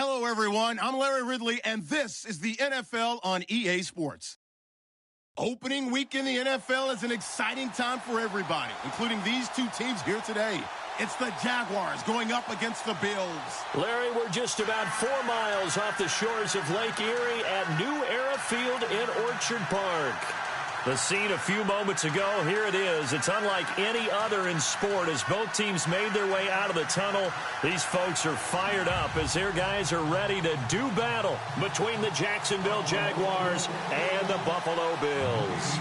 Hello, everyone. I'm Larry Ridley, and this is the NFL on EA Sports. Opening week in the NFL is an exciting time for everybody, including these two teams here today. It's the Jaguars going up against the Bills. Larry, we're just about 4 miles off the shores of Lake Erie at New Era Field in Orchard Park. The scene a few moments ago, here it is. It's unlike any other in sport as both teams made their way out of the tunnel. These folks are fired up as their guys are ready to do battle between the Jacksonville Jaguars and the Buffalo Bills.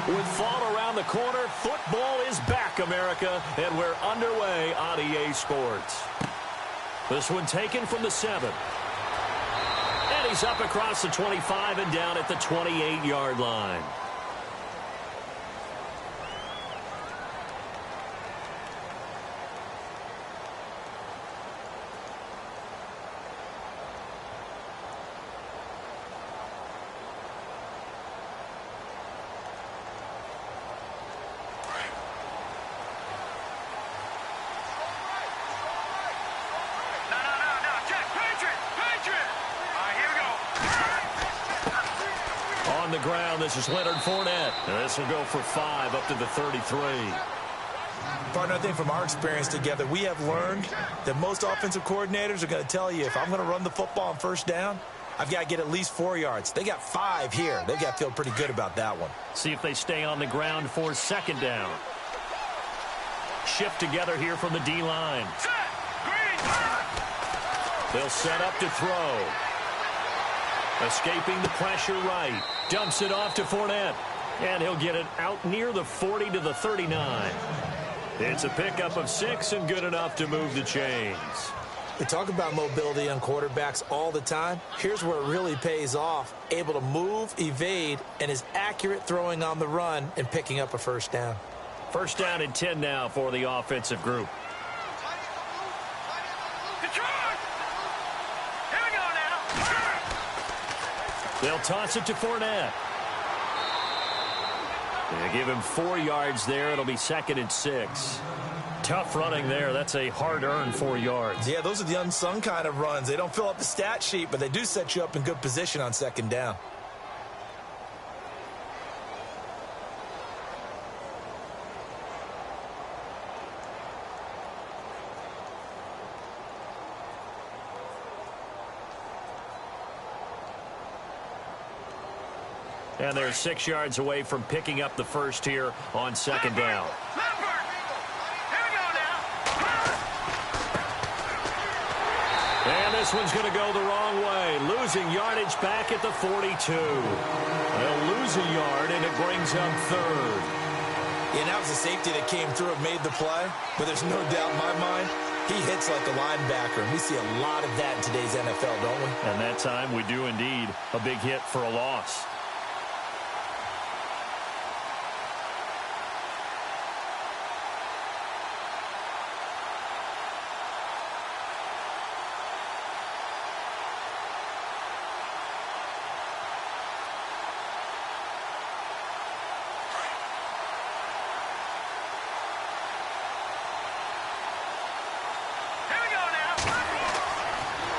With fall around the corner, football is back, America, and we're underway on EA Sports. This one taken from the 7. And he's up across the 25 and down at the 28-yard line. On the ground, this is Leonard Fournette. And this will go for 5 up to the 33. Partner, I think from our experience together, we have learned that most offensive coordinators are going to tell you, if I'm going to run the football on first down, I've got to get at least 4 yards. They got 5 here. They've got to feel pretty good about that one. See if they stay on the ground for 2nd down. Shift together here from the D-line. They'll set up to throw. Escaping the pressure right. Dumps it off to Fournette. And he'll get it out near the 40 to the 39. It's a pickup of 6 and good enough to move the chains. We talk about mobility on quarterbacks all the time. Here's where it really pays off. Able to move, evade, and is accurate throwing on the run and picking up a first down. First down and 10 now for the offensive group. They'll toss it to Fournette. They give him 4 yards there. It'll be 2nd and 6. Tough running there. That's a hard-earned 4 yards. Yeah, those are the unsung kind of runs. They don't fill up the stat sheet, but they do set you up in good position on 2nd down. And they're 6 yards away from picking up the first here on 2nd down. And this one's going to go the wrong way. Losing yardage back at the 42. They'll lose a yard, and it brings up 3rd. Yeah, that was the safety that came through and made the play. But there's no doubt in my mind, he hits like a linebacker. And we see a lot of that in today's NFL, don't we? And that time we do indeed. A big hit for a loss.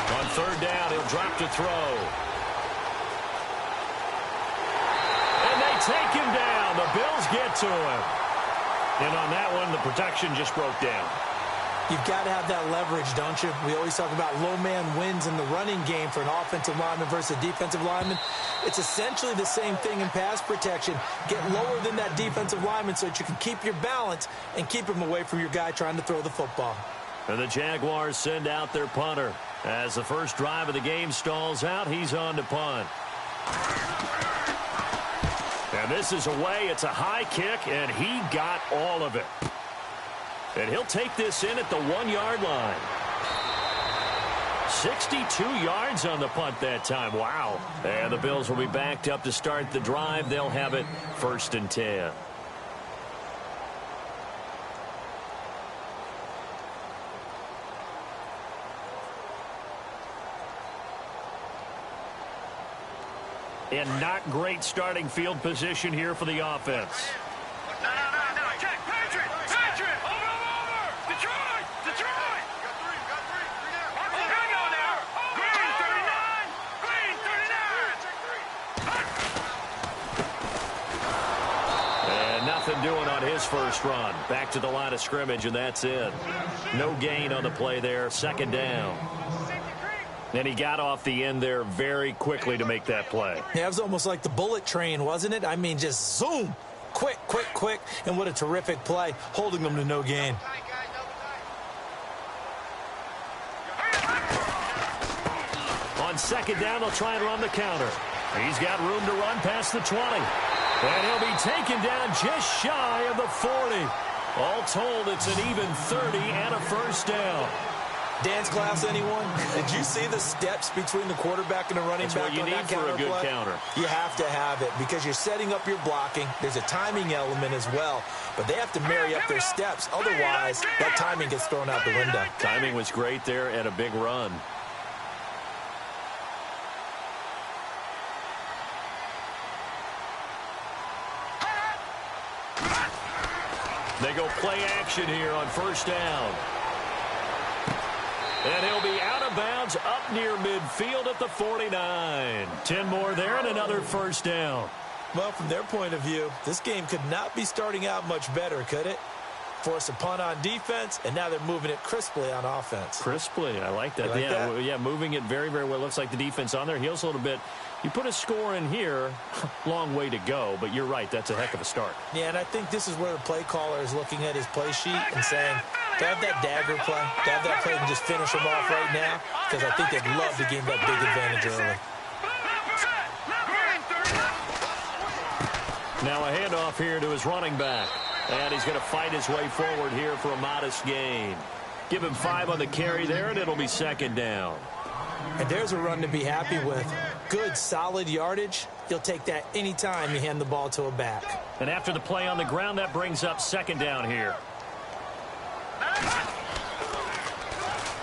On 3rd down, he'll drop to throw. And they take him down. The Bills get to him. And on that one, the protection just broke down. You've got to have that leverage, don't you? We always talk about low man wins in the running game for an offensive lineman versus a defensive lineman. It's essentially the same thing in pass protection. Get lower than that defensive lineman so that you can keep your balance and keep him away from your guy trying to throw the football. And the Jaguars send out their punter. As the first drive of the game stalls out, he's on to punt. And this is away. It's a high kick, and he got all of it. And he'll take this in at the 1-yard line. 62 yards on the punt that time. Wow. And the Bills will be backed up to start the drive. They'll have it 1st and 10. And not great starting field position here for the offense. No. Check. Patriot. Over. Detroit. Got three down. Here we go now. nothing doing on his first run. Back to the line of scrimmage, and that's it. No gain on the play there. Second down. And he got off the end there very quickly to make that play. Yeah, it was almost like the bullet train, wasn't it? I mean, just zoom. Quick, quick, quick. And what a terrific play, holding them to no gain. On second down, they'll try and run the counter. He's got room to run past the 20. And he'll be taken down just shy of the 40. All told, it's an even 30 and a first down. Dance class, anyone? Did you see the steps between the quarterback and the running back on that counter play? That's what you need for a good counter. You have to have it because you're setting up your blocking. There's a timing element as well, but they have to marry up their steps. Otherwise, that timing gets thrown out the window. Timing was great there and a big run. They go play action here on first down. And he'll be out of bounds up near midfield at the 49. 10 more there and another first down. Well, from their point of view, this game could not be starting out much better, could it? Force a punt on defense, and now they're moving it crisply on offense. Crisply, I like that. You like that? Yeah, moving it very, very well. Looks like the defense on their heels a little bit. You put a score in here, long way to go, but you're right, that's a heck of a start. Yeah, and I think this is where the play caller is looking at his play sheet and saying, do I have that dagger play? Do I have that play and just finish them off right now? Because I think they'd love to gain that big advantage early. Now a handoff here to his running back. And he's going to fight his way forward here for a modest gain. Give him 5 on the carry there, and it'll be second down. And there's a run to be happy with. Good, solid yardage. You'll take that anytime you hand the ball to a back. And after the play on the ground, that brings up second down here.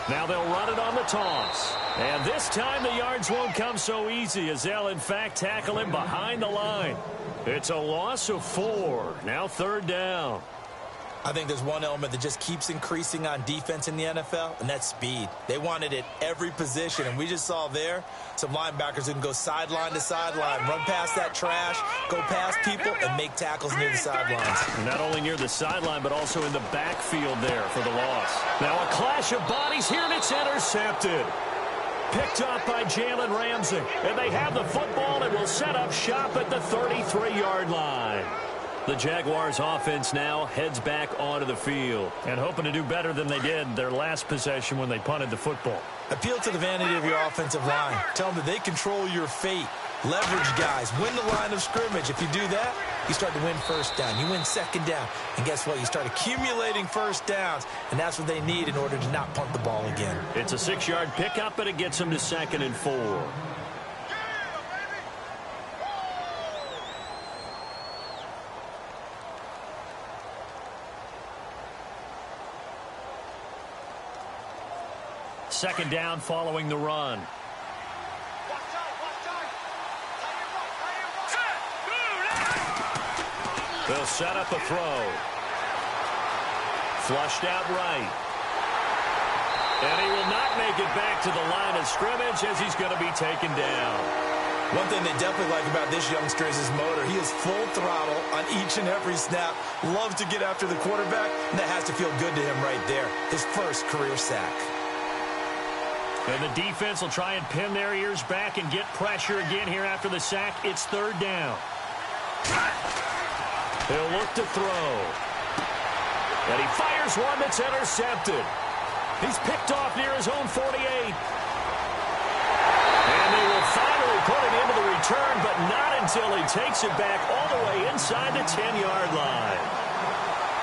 Now they'll run it on the toss. And this time the yards won't come so easy as they'll, in fact, tackle him behind the line. It's a loss of 4. Now third down. I think there's one element that just keeps increasing on defense in the NFL, and that's speed. They want it at every position, and we just saw there some linebackers who can go sideline to sideline, run past that trash, go past people, and make tackles near the sidelines. Not only near the sideline, but also in the backfield there for the loss. Now a clash of bodies here, and it's intercepted. Picked up by Jalen Ramsey. And they have the football and will set up shop at the 33-yard line. The Jaguars offense now heads back onto the field and hoping to do better than they did their last possession when they punted the football. Appeal to the vanity of your offensive line. Tell them that they control your fate. Leverage guys. Win the line of scrimmage. If you do that, you start to win first down. You win second down. And guess what? You start accumulating first downs. And that's what they need in order to not punt the ball again. It's a 6-yard pickup, and it gets them to 2nd and 4. Second down following the run. They'll set up a throw. Flushed out right. And he will not make it back to the line of scrimmage as he's going to be taken down. One thing they definitely like about this youngster is his motor. He is full throttle on each and every snap. Loves to get after the quarterback, and that has to feel good to him right there. His first career sack. And the defense will try and pin their ears back and get pressure again here after the sack. It's third down. He'll look to throw. And he fires one that's intercepted. He's picked off near his own 48. And they will finally put it into the return, but not until he takes it back all the way inside the 10-yard line.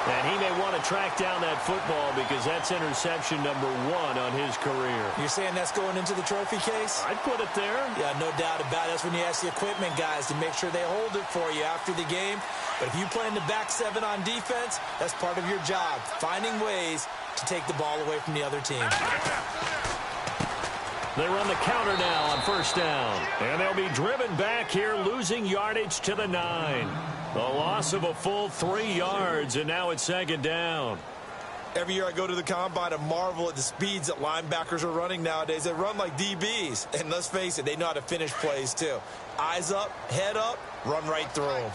And he may want to track down that football because that's interception number 1 on his career. You're saying that's going into the trophy case? I'd put it there. Yeah, no doubt about it. That's when you ask the equipment guys to make sure they hold it for you after the game. But if you play in the back 7 on defense, that's part of your job, finding ways to take the ball away from the other team. They run the counter now on first down. And they'll be driven back here, losing yardage to the 9. The loss of a full 3 yards, and now it's second down. Every year I go to the combine and marvel at the speeds that linebackers are running nowadays. They run like DBs. And let's face it, they know how to finish plays too. Eyes up, head up, run right through them.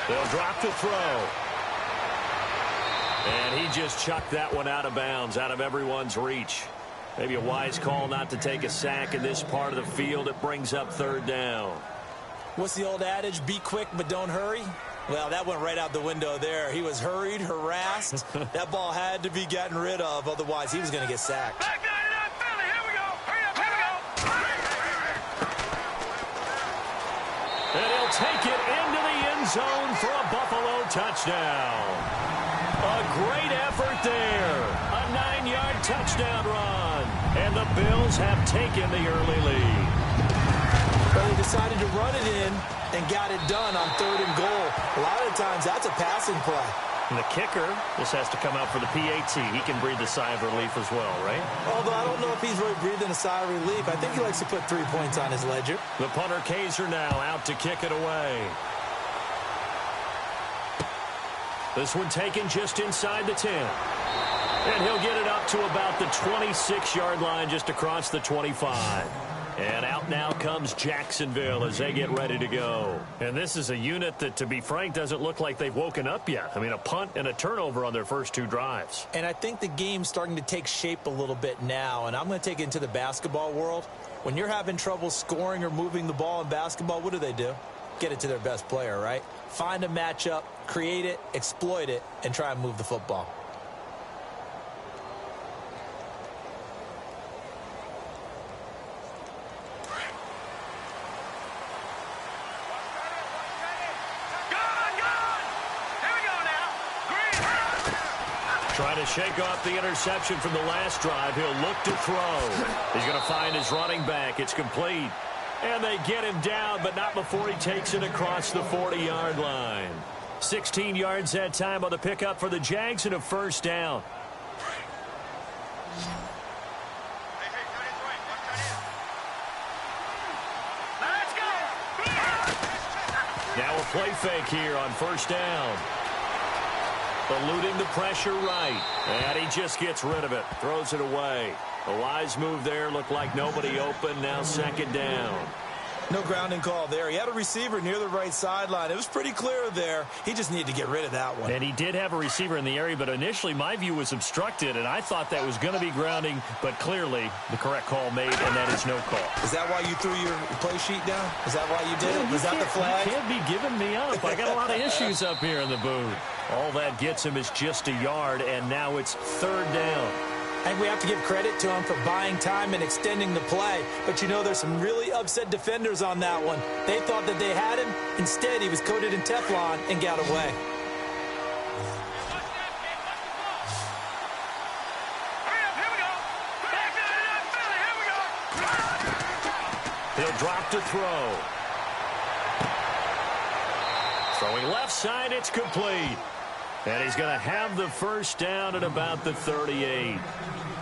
They'll drop to throw. And he just chucked that one out of bounds, out of everyone's reach. Maybe a wise call not to take a sack in this part of the field. It brings up third down. What's the old adage? Be quick, but don't hurry. Well, that went right out the window there. He was hurried, harassed. That ball had to be gotten rid of. Otherwise, he was going to get sacked. Back 99, Philly. Here we go. Hurry up. Here we go. And he'll take it into the end zone for a Buffalo touchdown. A great effort there. A 9-yard touchdown run. And the Bills have taken the early lead. Well, he decided to run it in and got it done on 3rd and goal. A lot of the times, that's a passing play. And the kicker, this has to come out for the PAT. He can breathe a sigh of relief as well, right? Although I don't know if he's really breathing a sigh of relief. I think he likes to put 3 points on his ledger. The punter Kaiser now out to kick it away. This one taken just inside the 10. And he'll get it up to about the 26-yard line, just across the 25. And out now comes Jacksonville as they get ready to go. And this is a unit that, to be frank, doesn't look like they've woken up yet. I mean, a punt and a turnover on their first 2 drives. And I think the game's starting to take shape a little bit now. And I'm going to take it into the basketball world. When you're having trouble scoring or moving the ball in basketball, what do? Get it to their best player, right? Find a matchup, create it, exploit it, and try and move the football. Trying to shake off the interception from the last drive. He'll look to throw. He's going to find his running back. It's complete. And they get him down, but not before he takes it across the 40-yard line. 16 yards that time on the pickup for the Jags and a first down. Now a play fake here on first down. Eluding the pressure right. And he just gets rid of it. Throws it away. A wise move there. Looked like nobody open. Now second down. No grounding call there. He had a receiver near the right sideline. It was pretty clear there. He just needed to get rid of that one. And he did have a receiver in the area, but initially my view was obstructed, and I thought that was going to be grounding, but clearly the correct call made, and that is no call. Is that why you threw your play sheet down? Is that why you did it? Was that the flag? You can't be giving me up. I got a lot of issues up here in the booth. All that gets him is just a yard, and now it's third down. I think we have to give credit to him for buying time and extending the play. But, you know, there's some really upset defenders on that one. They thought that they had him. Instead, he was coated in Teflon and got away. He'll drop to throw. Throwing left side, it's complete. And he's going to have the first down at about the 38.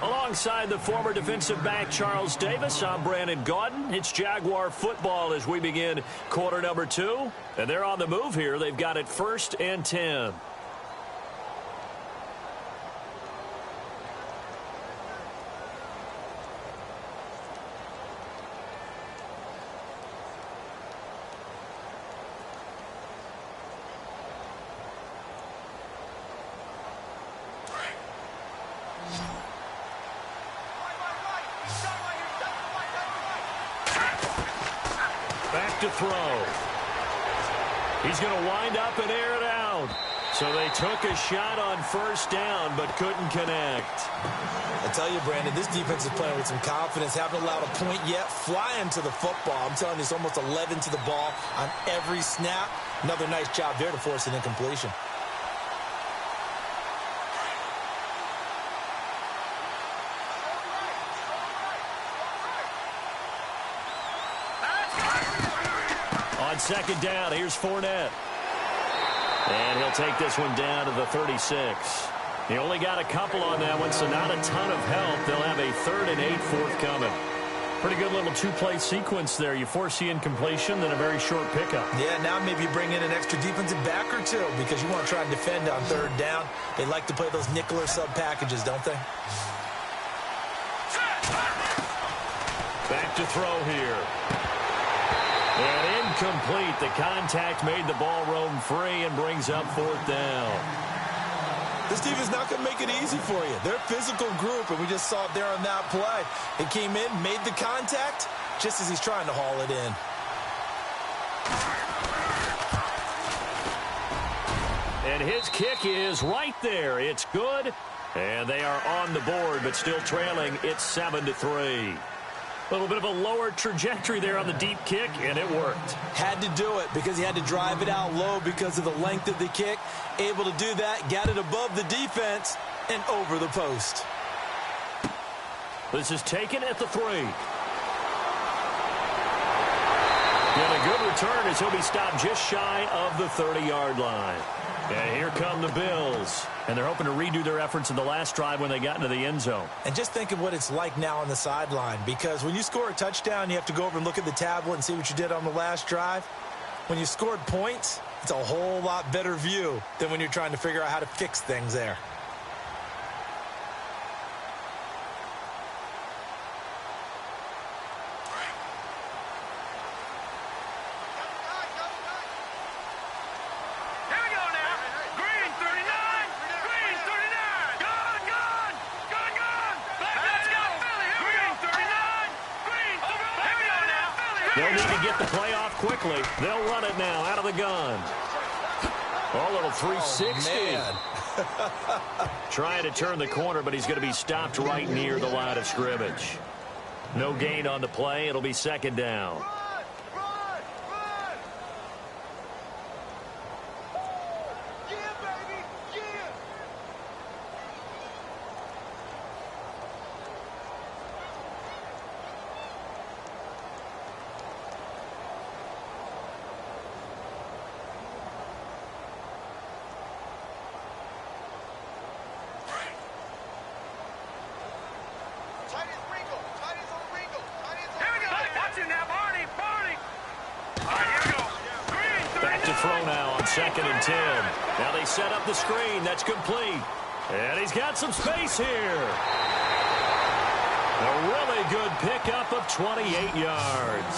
Alongside the former defensive back Charles Davis, I'm Brandon Gaudin. It's Jaguar football as we begin quarter number 2. And they're on the move here. They've got it 1st and 10. Back to throw. He's going to wind up and air it out. So they took a shot on first down, but couldn't connect. I tell you, Brandon, this defense is playing with some confidence. Haven't allowed a point yet. Flying to the football. I'm telling you, it's almost 11 to the ball on every snap. Another nice job there to force an incompletion. On second down, here's Fournette. And he'll take this one down to the 36. He only got a couple on that one, so not a ton of help. They'll have a 3rd and 8 forthcoming. Pretty good little 2-play sequence there. You force the incompletion, then a very short pickup. Yeah, now maybe you bring in an extra defensive back or two because you want to try and defend on 3rd down. They like to play those nickel or sub packages, don't they? Back to throw here. And in incomplete. The contact made the ball roam free and brings up 4th down. This team is not going to make it easy for you. They're a physical group, and we just saw it there on that play. It came in, made the contact, just as he's trying to haul it in. And his kick is right there. It's good. And they are on the board, but still trailing. It's 7-3. A little bit of a lower trajectory there on the deep kick, and it worked. Had to do it because he had to drive it out low because of the length of the kick. Able to do that, got it above the defense, and over the post. This is taken at the 3. And a good return as he'll be stopped just shy of the 30-yard line. And here come the Bills. And they're hoping to redo their efforts in the last drive when they got into the end zone. And just think of what it's like now on the sideline, because when you score a touchdown, you have to go over and look at the tablet and see what you did on the last drive. When you scored points, it's a whole lot better view than when you're trying to figure out how to fix things there. They'll need to get the play off quickly. They'll run it now out of the gun. Oh, a little 360. Oh, Trying to turn the corner, but he's going to be stopped right near the line of scrimmage. No gain on the play. It'll be 2nd down. Throw now on 2nd and 10. Now they set up the screen. That's complete. And he's got some space here. A really good pickup of 28 yards.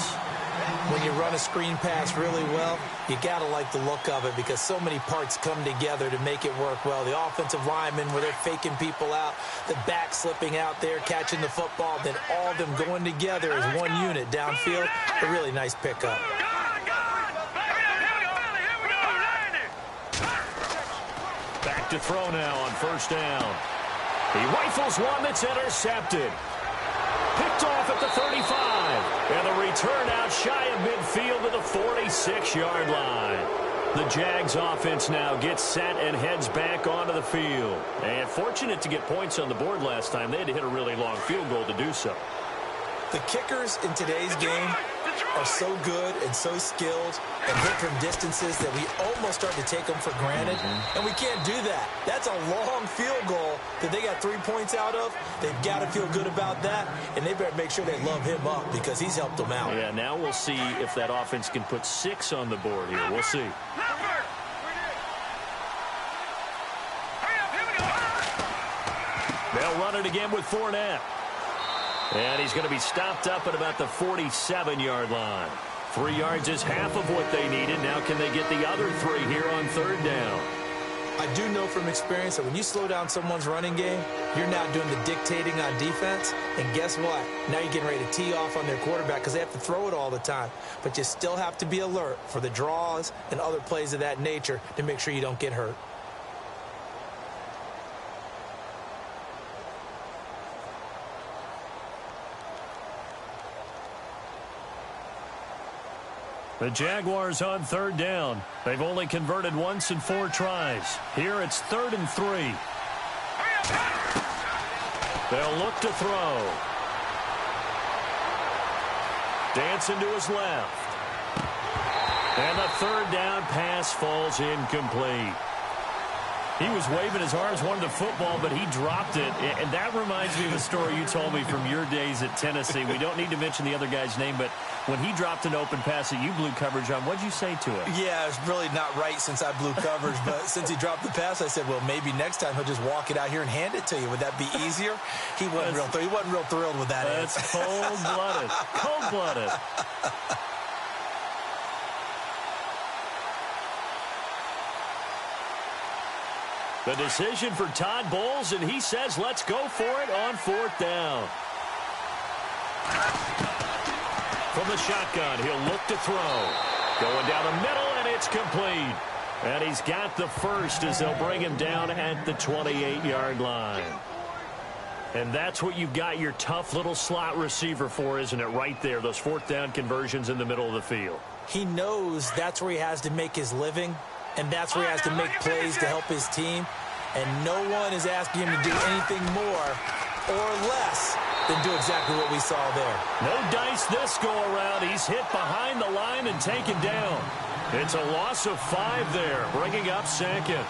When you run a screen pass really well, you got to like the look of it because so many parts come together to make it work well. The offensive linemen, where they're faking people out, the back slipping out there, catching the football, then all of them going together as one unit downfield. A really nice pickup. To throw now on 1st down. He rifles one that's intercepted. Picked off at the 35. And the return out shy of midfield to the 46-yard line. The Jags offense now gets set and heads back onto the field. And fortunate to get points on the board last time. They had to hit a really long field goal to do so. The kickers in today's game are so good and so skilled and hit from distances that we almost start to take them for granted, and we can't do that. That's a long field goal that they got 3 points out of. They've got to feel good about that, and they better make sure they love him up because he's helped them out. Yeah, now we'll see if that offense can put 6 on the board here. We'll see. They'll run it again with Fournette. And he's going to be stopped up at about the 47-yard line. 3 yards is half of what they needed. Now can they get the other 3 here on 3rd down? I do know from experience that when you slow down someone's running game, you're now doing the dictating on defense. And guess what? Now you're getting ready to tee off on their quarterback because they have to throw it all the time. But you still have to be alert for the draws and other plays of that nature to make sure you don't get hurt. The Jaguars on 3rd down. They've only converted once in 4 tries. Here it's 3rd and 3. They'll look to throw. Dancing to his left. And the 3rd down pass falls incomplete. He was waving his arms, wanted the football, but he dropped it. And that reminds me of a story you told me from your days at Tennessee. We don't need to mention the other guy's name, but when he dropped an open pass that you blew coverage on, what'd you say to it? Yeah, it's really not right since I blew coverage, but since he dropped the pass, I said, well, maybe next time he'll just walk it out here and hand it to you. Would that be easier? He wasn't real thrilled with that. That's cold-blooded. Cold-blooded. The decision for Todd Bowles, and he says let's go for it on 4th down. From the shotgun, he'll look to throw. Going down the middle, and it's complete. And he's got the first as they'll bring him down at the 28-yard line. And that's what you've got your tough little slot receiver for, isn't it? Right there, those 4th down conversions in the middle of the field. He knows that's where he has to make his living, and that's where he has to make plays to help his team. And no one is asking him to do anything more or less than do exactly what we saw there. No dice this go-around. He's hit behind the line and taken down. It's a loss of 5 there, bringing up 2nd.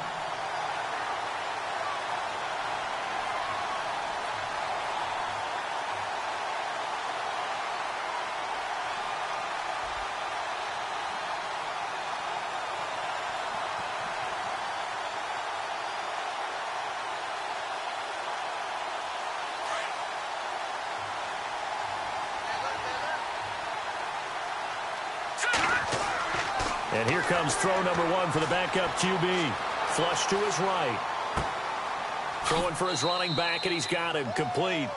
And here comes throw number 1 for the backup QB. Flush to his right. Throwing for his running back, and he's got him complete.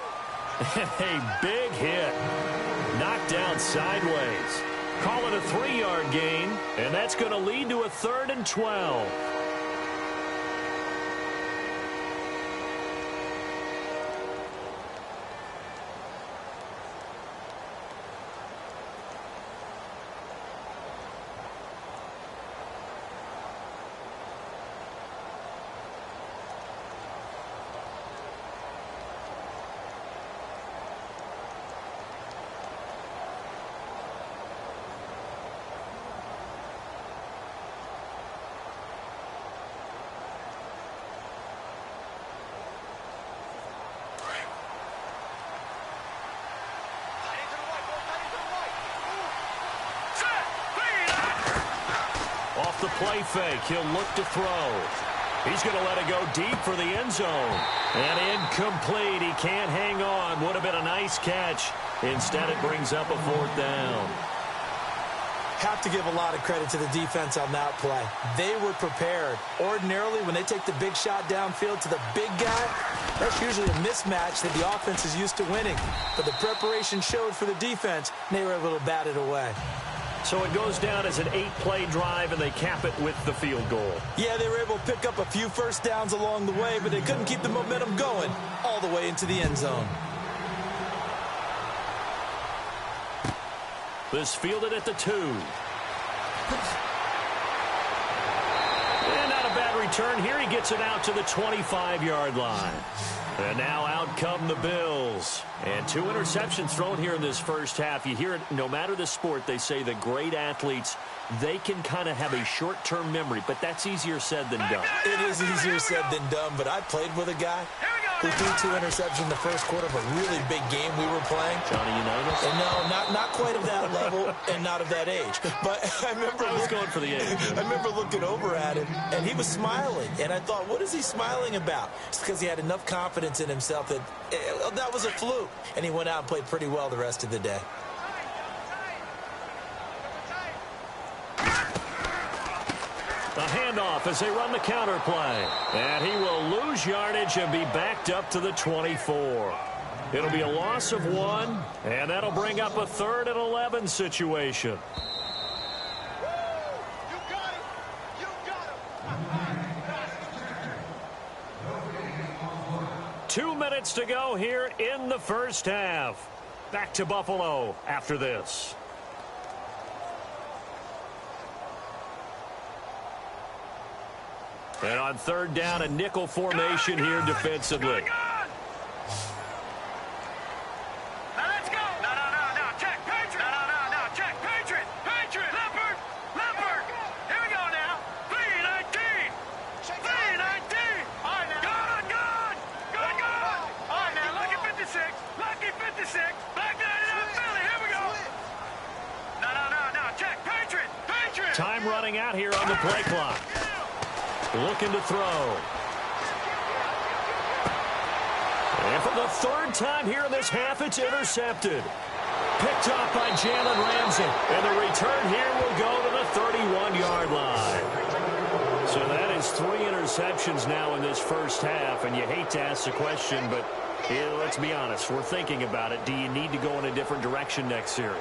A big hit. Knocked down sideways. Call it a 3-yard gain, and that's going to lead to a 3rd and 12. Off the play fake, he'll look to throw. He's going to let it go deep for the end zone. And incomplete. He can't hang on. Would have been a nice catch. Instead, it brings up a 4th down. Have to give a lot of credit to the defense on that play. They were prepared. Ordinarily, when they take the big shot downfield to the big guy, that's usually a mismatch that the offense is used to winning. But the preparation showed for the defense, and they were able to bat it away. So it goes down as an 8-play drive, and they cap it with the field goal. Yeah, they were able to pick up a few first downs along the way, but they couldn't keep the momentum going all the way into the end zone. This fielded at the 2. And not a bad return here. He gets it out to the 25-yard line. And now out come the Bills. And 2 interceptions thrown here in this first half. You hear it, no matter the sport, they say that great athletes, they can kind of have a short-term memory, but that's easier said than done. It is easier said than done, but I played with a guy who threw 2 interceptions in the first quarter of a really big game we were playing. Johnny Unitas? And no, not quite of that level and not of that age. But I remember I was going for the age. I remember looking over at him, and he was smiling. And I thought, what is he smiling about? It's because he had enough confidence in himself that that was a fluke. And he went out and played pretty well the rest of the day. The handoff as they run the counter play. And he will lose yardage and be backed up to the 24. It'll be a loss of 1, and that'll bring up a 3rd and 11 situation. You got him. You got him. 2 minutes to go here in the first half. Back to Buffalo after this. And on 3rd down, a nickel formation here defensively. Now let's go. No. Check. Patriot. No. Check. Patriot. Leopard. Here we go now. 319. 319. All right, now. Good. All right, now. Lucky 56. Back 99 Philly. Here we go. No. Check. Patriot. Time running out here on the play clock. Looking to throw. And for the 3rd time here in this half, it's intercepted. Picked off by Jalen Ramsey. And the return here will go to the 31-yard line. So that is 3 interceptions interceptions now in this first half, and you hate to ask the question, but let's be honest, we're thinking about it. Do you need to go in a different direction next series?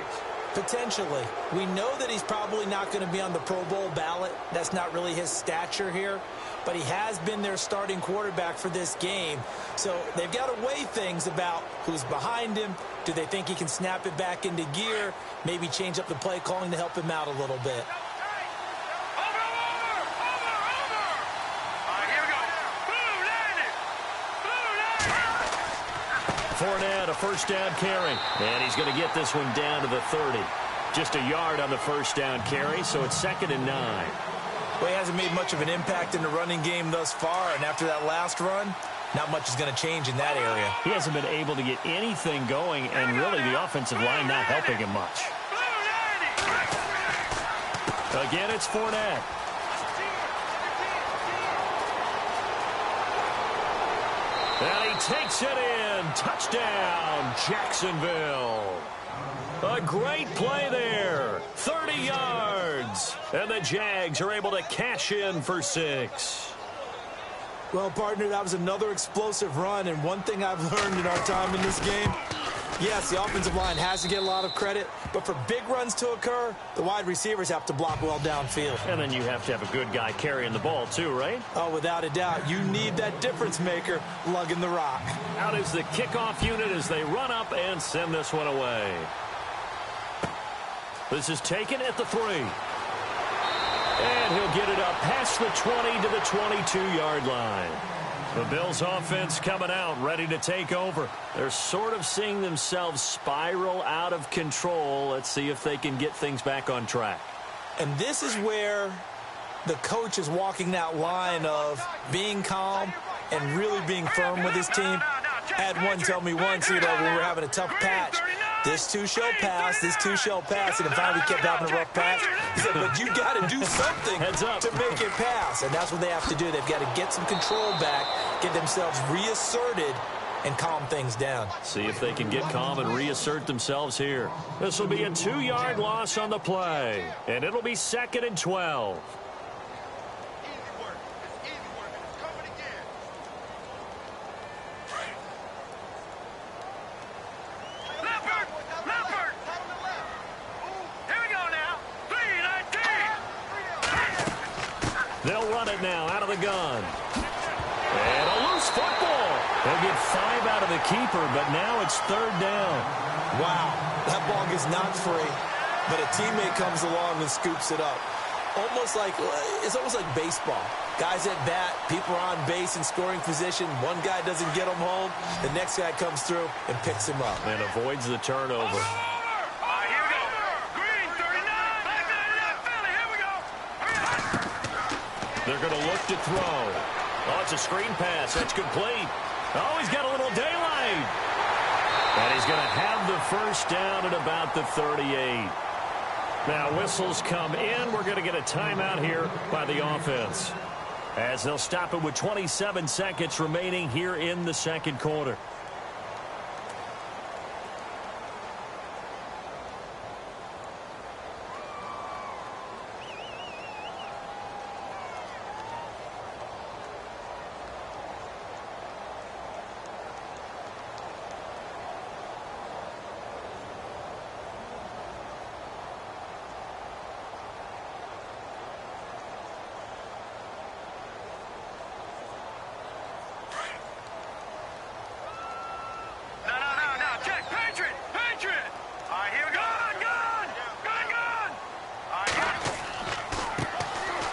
Potentially. We know that he's probably not going to be on the Pro Bowl ballot. That's not really his stature here. But he has been their starting quarterback for this game. So they've got to weigh things about who's behind him. Do they think he can snap it back into gear? Maybe change up the play calling to help him out a little bit. Fournette, a first down carry. And he's going to get this one down to the 30. Just a yard on the first down carry, so it's 2nd and 9. Well, he hasn't made much of an impact in the running game thus far, and after that last run, not much is going to change in that area. He hasn't been able to get anything going, and really the offensive line not helping him much. Again, it's Fournette. And he takes it in. Touchdown, Jacksonville. A great play there. 30 yards. And the Jags are able to cash in for 6. Well, partner, that was another explosive run. And one thing I've learned in our time in this game, yes, the offensive line has to get a lot of credit, but for big runs to occur, the wide receivers have to block well downfield. And then you have to have a good guy carrying the ball too, right? Oh, without a doubt. You need that difference maker lugging the rock. Out is the kickoff unit as they run up and send this one away. This is taken at the 3. And he'll get it up past the 20 to the 22-yard line. The Bills offense coming out, ready to take over. They're sort of seeing themselves spiral out of control. Let's see if they can get things back on track. And this is where the coach is walking that line of being calm and really being firm with his team. I had one tell me once, when we were having a tough patch, this two shall pass, and then finally kept having a rough patch. He said, but you got to do something to make it pass, and that's what they have to do. They've got to get some control back, get themselves reasserted, and calm things down. See if they can get calm and reassert themselves here. This will be a 2-yard loss on the play, and it'll be 2nd and 12. They'll run it now out of the gun. And a loose football. They'll get 5 out of the keeper, but now it's 3rd down. Wow, that ball gets knocked free, but a teammate comes along and scoops it up. It's almost like baseball. Guys at bat, people are on base in scoring position. One guy doesn't get him home. The next guy comes through and picks him up. And avoids the turnover. They're going to look to throw. Oh, it's a screen pass. That's complete. Oh, he's got a little daylight. And he's going to have the first down at about the 38. Now, whistles come in. We're going to get a timeout here by the offense, as they'll stop it with 27 seconds remaining here in the second quarter.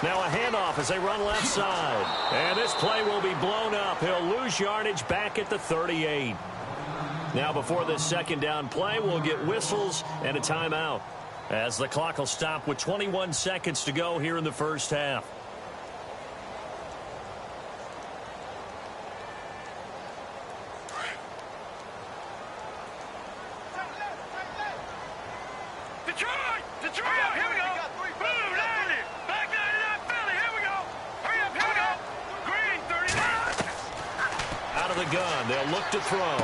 Now a handoff as they run left side. And this play will be blown up. He'll lose yardage back at the 38. Now before this second down play, we'll get whistles and a timeout, as the clock will stop with 21 seconds to go here in the first half. Gun. They'll look to throw.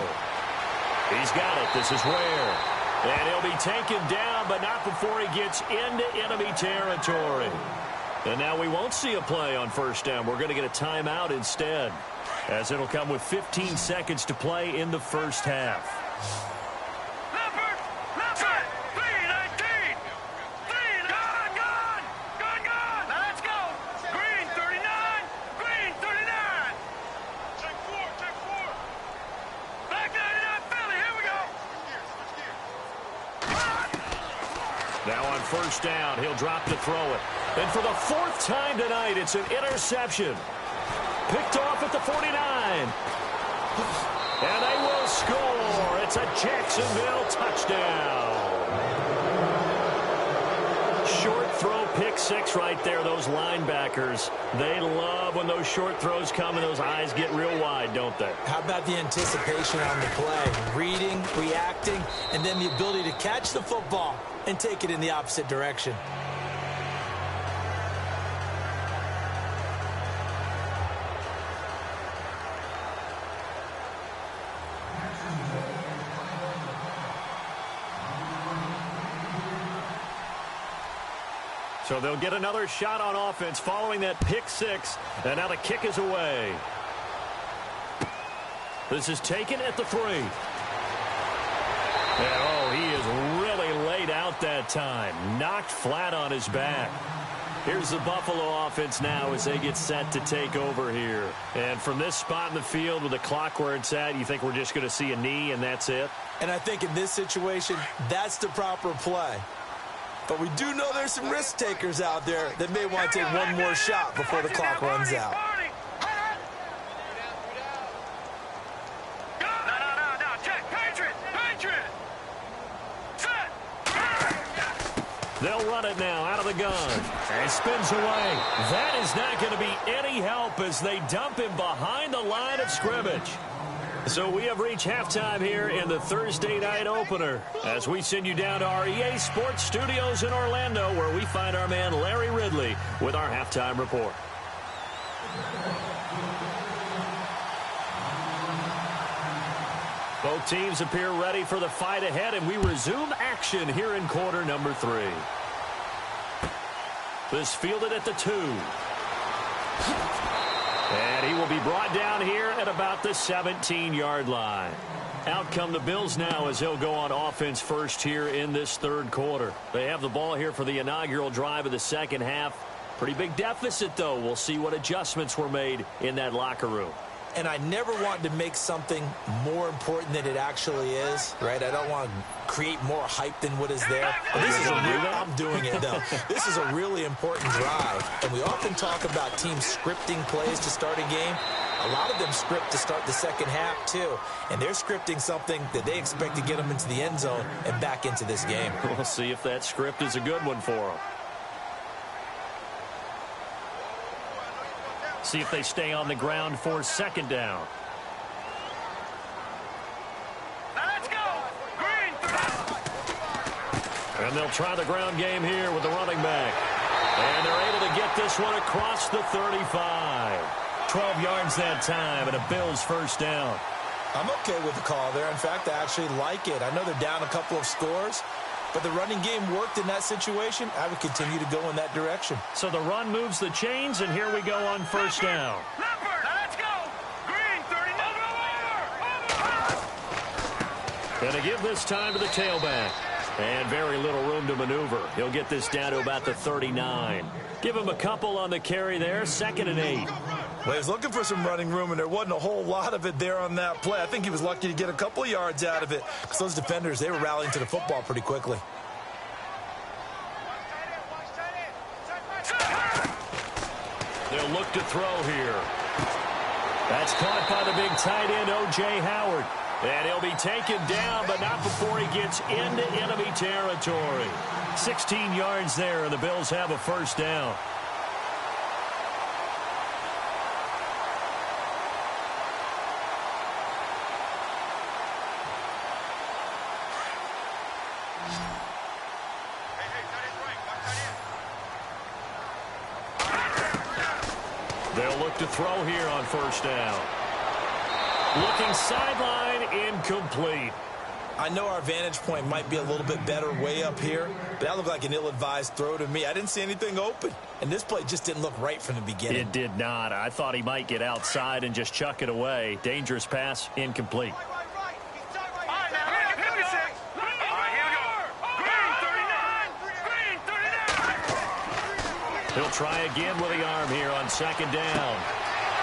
He's got it. This is Ware. And he'll be taken down, but not before he gets into enemy territory. And now we won't see a play on first down. We're going to get a timeout instead, as it'll come with 15 seconds to play in the first half. Now on first down, he'll drop to throw it. And for the fourth time tonight, it's an interception. Picked off at the 49. And they will score. It's a Jacksonville touchdown. Short throw, pick six right there. Those linebackers, they love when those short throws come and those eyes get real wide, don't they? How about the anticipation on the play? Reading, reacting, and then the ability to catch the football and take it in the opposite direction. So they'll get another shot on offense following that pick six, and now the kick is away. This is taken at the 3. And oh, he is really laid out that time. Knocked flat on his back. Here's the Buffalo offense now as they get set to take over here. And from this spot in the field with the clock where it's at, you think we're just going to see a knee and that's it? And I think in this situation, that's the proper play. But we do know there's some risk takers out there that may want to take one more shot before the clock runs out. They'll run it now out of the gun. And spins away. That is not going to be any help as they dump him behind the line of scrimmage. So we have reached halftime here in the Thursday night opener as we send you down to our EA Sports Studios in Orlando, where we find our man Larry Ridley with our halftime report. Both teams appear ready for the fight ahead, and we resume action here in quarter number 3. This fielded at the 2. And he will be brought down here at about the 17-yard line. Out come the Bills now as they'll go on offense first here in this third quarter. They have the ball here for the inaugural drive of the second half. Pretty big deficit, though. We'll see what adjustments were made in that locker room. And I never want to make something more important than it actually is, right? I don't want to create more hype than what is there. I'm doing it, though. This is a really important drive. And we often talk about teams scripting plays to start a game. A lot of them script to start the second half, too. And they're scripting something that they expect to get them into the end zone and back into this game. We'll see if that script is a good one for them. See if they stay on the ground for second down. Let's go. Green. And they'll try the ground game here with the running back. And they're able to get this one across the 35. 12 yards that time and a Bills first down. I'm okay with the call there. In fact, I actually like it. I know they're down a couple of scores, but the running game worked in that situation. I would continue to go in that direction. So the run moves the chains, and here we go on first down. Let's go. Green 30. And to give this time to the tailback. And very little room to maneuver. He'll get this down to about the 39. Give him a couple on the carry there. 2nd and 8. Well, he was looking for some running room, and there wasn't a whole lot of it there on that play. I think he was lucky to get a couple yards out of it because those defenders, they were rallying to the football pretty quickly. They'll look to throw here. That's caught by the big tight end, O.J. Howard. And he'll be taken down, but not before he gets into enemy territory. 16 yards there, and the Bills have a first down. They'll look to throw here on first down. Looking sideline, incomplete. I know our vantage point might be a little bit better way up here, but that looked like an ill-advised throw to me. I didn't see anything open, and this play just didn't look right from the beginning. It did not. I thought he might get outside and just chuck it away. Dangerous pass, incomplete. He'll try again with the arm here on second down.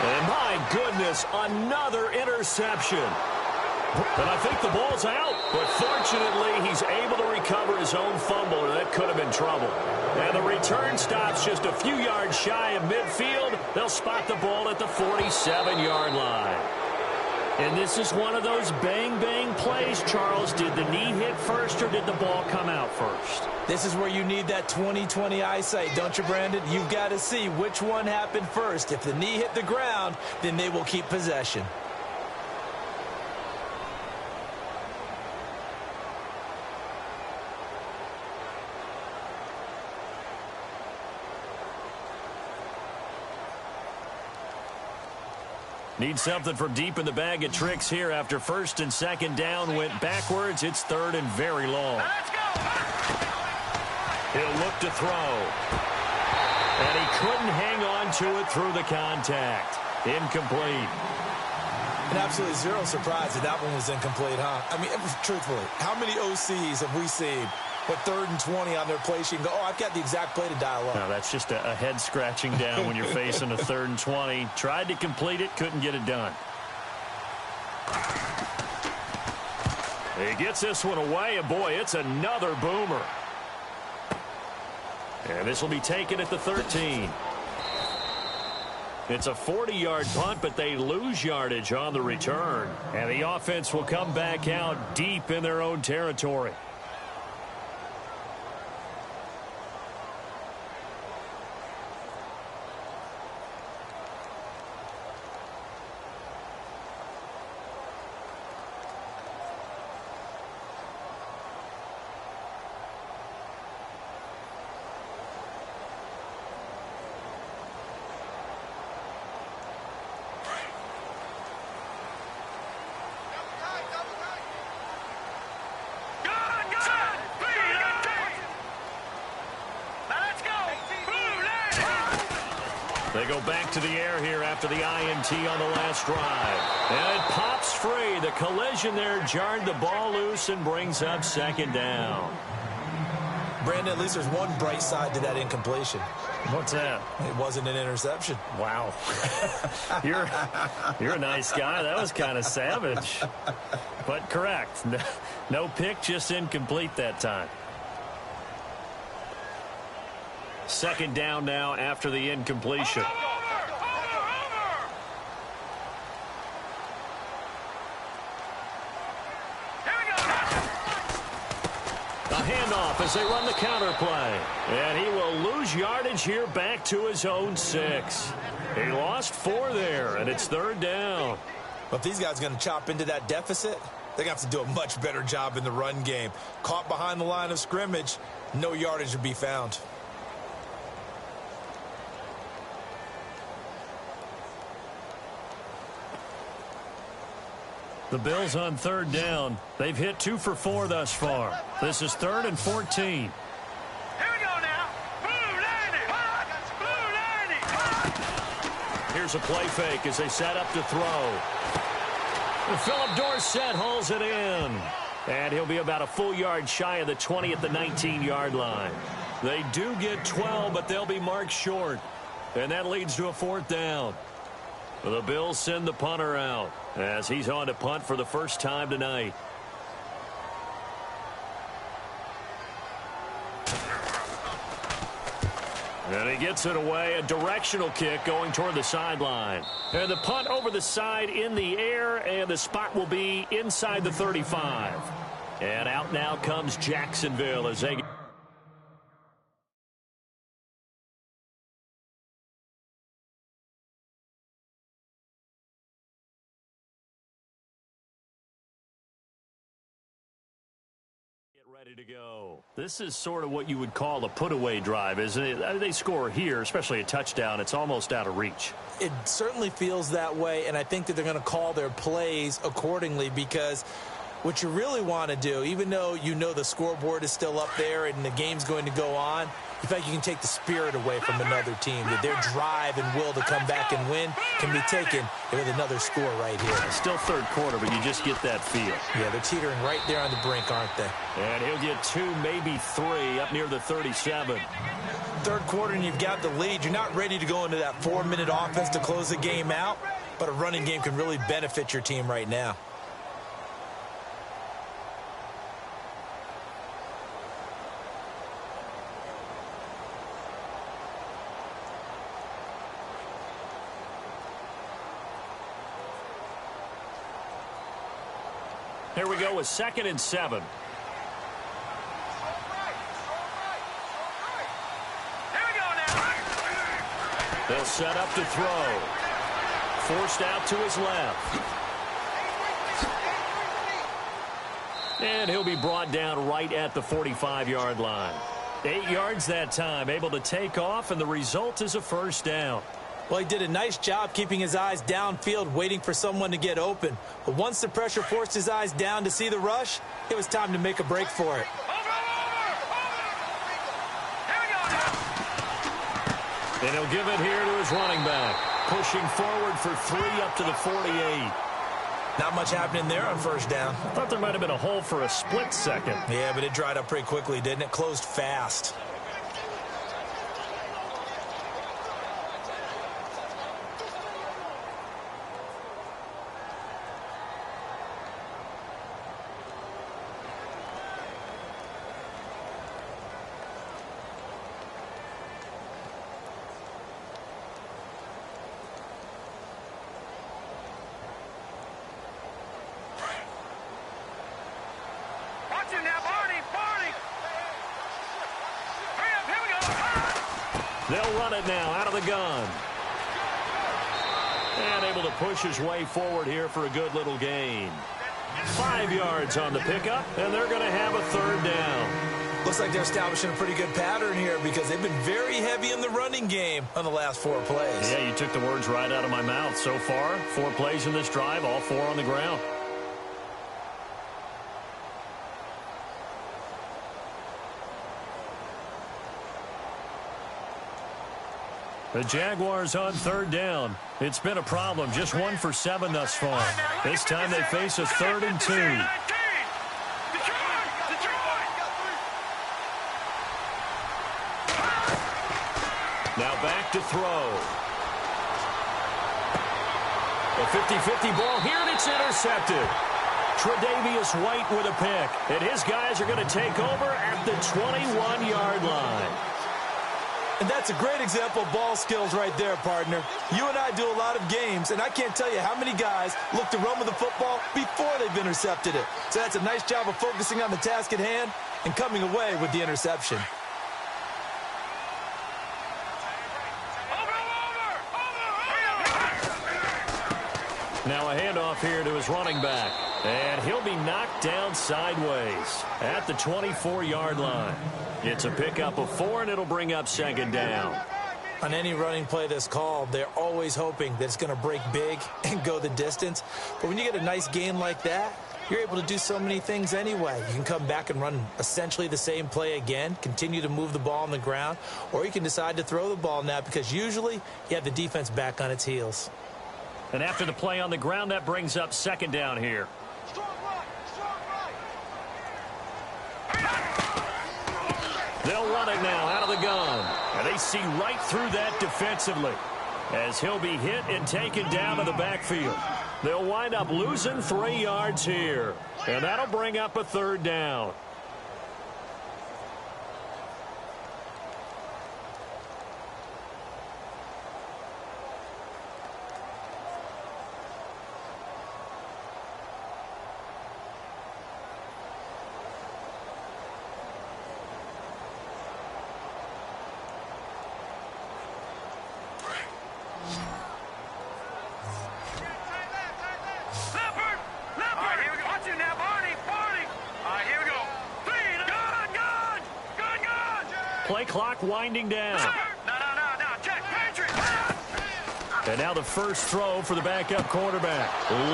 And my goodness, another interception. And I think the ball's out. But fortunately, he's able to recover his own fumble, or that could have been trouble. And the return stops just a few yards shy of midfield. They'll spot the ball at the 47-yard line. And this is one of those bang-bang plays, Charles. Did the knee hit first, or did the ball come out first? This is where you need that 20/20 eyesight, don't you, Brandon? You've got to see which one happened first. If the knee hit the ground, then they will keep possession. Need something from deep in the bag of tricks here after first and second down went backwards. It's third and very long. He'll look to throw. And he couldn't hang on to it through the contact. Incomplete. And absolutely zero surprise that that one was incomplete, huh? I mean, truthfully, how many OCs have we seen with 3rd and 20 on their play sheet and go, oh, I've got the exact play to dial up? No, that's just a head scratching down when you're facing a 3rd and 20. Tried to complete it, couldn't get it done. He gets this one away, and boy, it's another boomer. And this will be taken at the 13. It's a 40-yard punt, but they lose yardage on the return. And the offense will come back out deep in their own territory. They go back to the air here after the INT on the last drive. And it pops free. The collision there jarred the ball loose and brings up second down. Brandon, at least there's one bright side to that incompletion. What's that? It wasn't an interception. Wow. You're a nice guy. That was kind of savage. But correct. No pick, just incomplete that time. Second down now after the incompletion. A handoff as they run the counter play. And he will lose yardage here back to his own 6. He lost 4 there, and it's third down. But if these guys are going to chop into that deficit, they're going to have to do a much better job in the run game. Caught behind the line of scrimmage, no yardage to be found. The Bills on third down. They've hit 2 for 4 thus far. This is 3rd and 14. Here we go now. Here's a play fake as they set up to throw. And Philip Dorsett hauls it in. And he'll be about a full yard shy of the 20 at the 19-yard line. They do get 12, but they'll be marked short. And that leads to a 4th down. The Bills send the punter out as he's on to punt for the first time tonight. And he gets it away, a directional kick going toward the sideline. And the punt over the side in the air, and the spot will be inside the 35. And out now comes Jacksonville as they ready to go. This is sort of what you would call a put-away drive, isn't it? I mean, they score here, especially a touchdown. It's almost out of reach. It certainly feels that way, and I think that they're going to call their plays accordingly because What you really want to do, even though you know the scoreboard is still up there and the game's going to go on, you feel like you can take the spirit away from another team. That their drive and will to come back and win can be taken with another score right here. Still third quarter, but you just get that feel. Yeah, they're teetering right there on the brink, aren't they? And he'll get 2, maybe 3 up near the 37. Third quarter and you've got the lead. You're not ready to go into that 4-minute offense to close the game out, but a running game can really benefit your team right now. Here we go with 2nd and 7. They'll set up to throw. Forced out to his left. And he'll be brought down right at the 45-yard line. 8 yards that time, able to take off, and the result is a first down. Well, he did a nice job keeping his eyes downfield, waiting for someone to get open. But once the pressure forced his eyes down to see the rush, it was time to make a break for it. And he'll give it here to his running back. Pushing forward for 3 up to the 48. Not much happening there on first down. I thought there might have been a hole for a split second. Yeah, but it dried up pretty quickly, didn't it? Closed fast. They'll run it now out of the gun. And able to push his way forward here for a good little gain. 5 yards on the pickup, and they're going to have a third down. Looks like they're establishing a pretty good pattern here because they've been very heavy in the running game on the last 4 plays. Yeah, you took the words right out of my mouth. So far, 4 plays in this drive, all 4 on the ground. The Jaguars on third down. It's been a problem. Just 1 for 7 thus far. This time they face a 3rd and 2. Now back to throw. A 50-50 ball here, and it's intercepted. Tre'Davious White with a pick. And his guys are going to take over at the 21-yard line. And that's a great example of ball skills right there, partner. You and I do a lot of games, and I can't tell you how many guys look to run with the football before they've intercepted it. So that's a nice job of focusing on the task at hand and coming away with the interception. Now a handoff here to his running back. And he'll be knocked down sideways at the 24-yard line. It's a pickup of 4, and it'll bring up 2nd down. On any running play that's called, they're always hoping that it's going to break big and go the distance. But when you get a nice gain like that, you're able to do so many things anyway. You can come back and run essentially the same play again, continue to move the ball on the ground, or you can decide to throw the ball now because usually you have the defense back on its heels. And after the play on the ground, that brings up 2nd down here. They'll run it now out of the gun. And they see right through that defensively as he'll be hit and taken down to the backfield. They'll wind up losing 3 yards here. And that'll bring up a 3rd down. Play clock winding down. And now the first throw for the backup quarterback.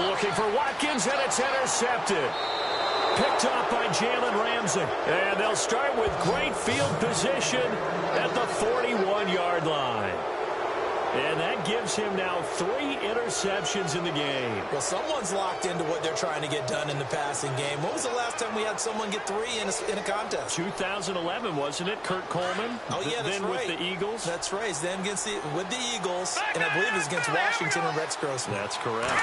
Looking for Watkins, and it's intercepted. Picked off by Jalen Ramsey. And they'll start with great field position at the 41-yard line. And that gives him now 3 interceptions in the game. Well, someone's locked into what they're trying to get done in the passing game. When was the last time we had someone get 3 in a contest? 2011, wasn't it? Kurt Coleman? Oh, yeah, that's then right. with the Eagles? That's right. Then with the Eagles, and I believe it was against Washington and Rex Grossman. That's correct.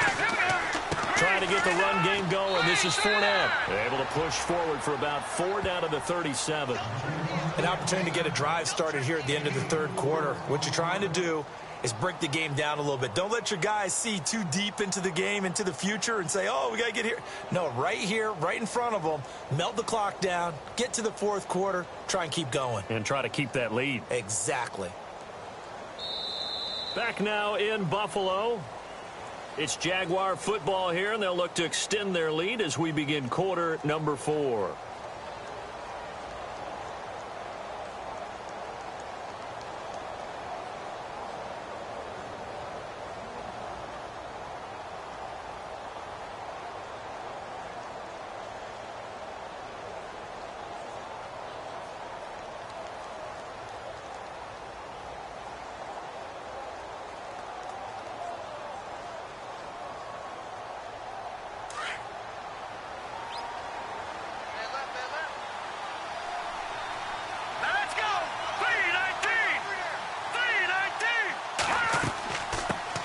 Trying to get the run game going. This is Fournette. Able to push forward for about 4 down to the 37. An opportunity to get a drive started here at the end of the third quarter. What you're trying to do is break the game down a little bit. Don't let your guys see too deep into the game, into the future, and say, oh, we got to get here. No, right here, right in front of them, melt the clock down, get to the fourth quarter, try and keep going. And try to keep that lead. Exactly. Back now in Buffalo. It's Jaguar football here, and they'll look to extend their lead as we begin quarter number 4.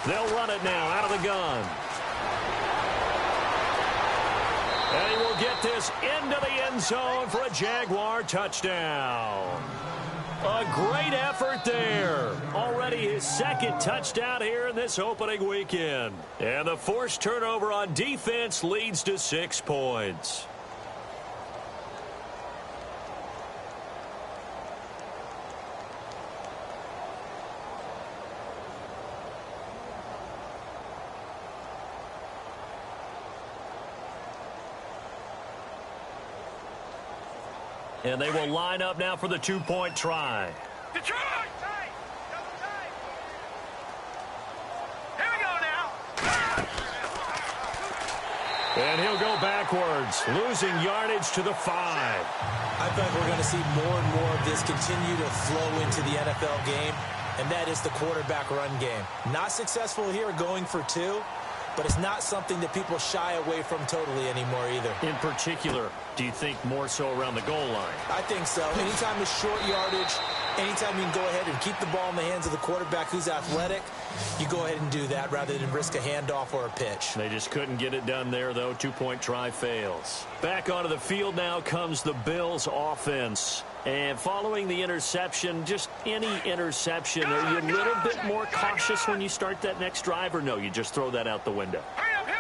They'll run it now out of the gun. And he will get this into the end zone for a Jaguar touchdown. A great effort there. Already his second touchdown here in this opening weekend. And the forced turnover on defense leads to 6 points. And they will line up now for the 2-point try. Detroit! Here we go now. And he'll go backwards, losing yardage to the 5. I think we're going to see more and more of this continue to flow into the NFL game, and that is the quarterback run game. Not successful here going for 2, but it's not something that people shy away from totally anymore either. In particular, do you think more so around the goal line? I think so. Anytime it's short yardage, anytime you can go ahead and keep the ball in the hands of the quarterback who's athletic, you go ahead and do that rather than risk a handoff or a pitch. They just couldn't get it done there, though. 2-point try fails. Back onto the field now comes the Bills offense. And following the interception, just any interception, are you a little bit more cautious when you start that next drive, or no, you just throw that out the window?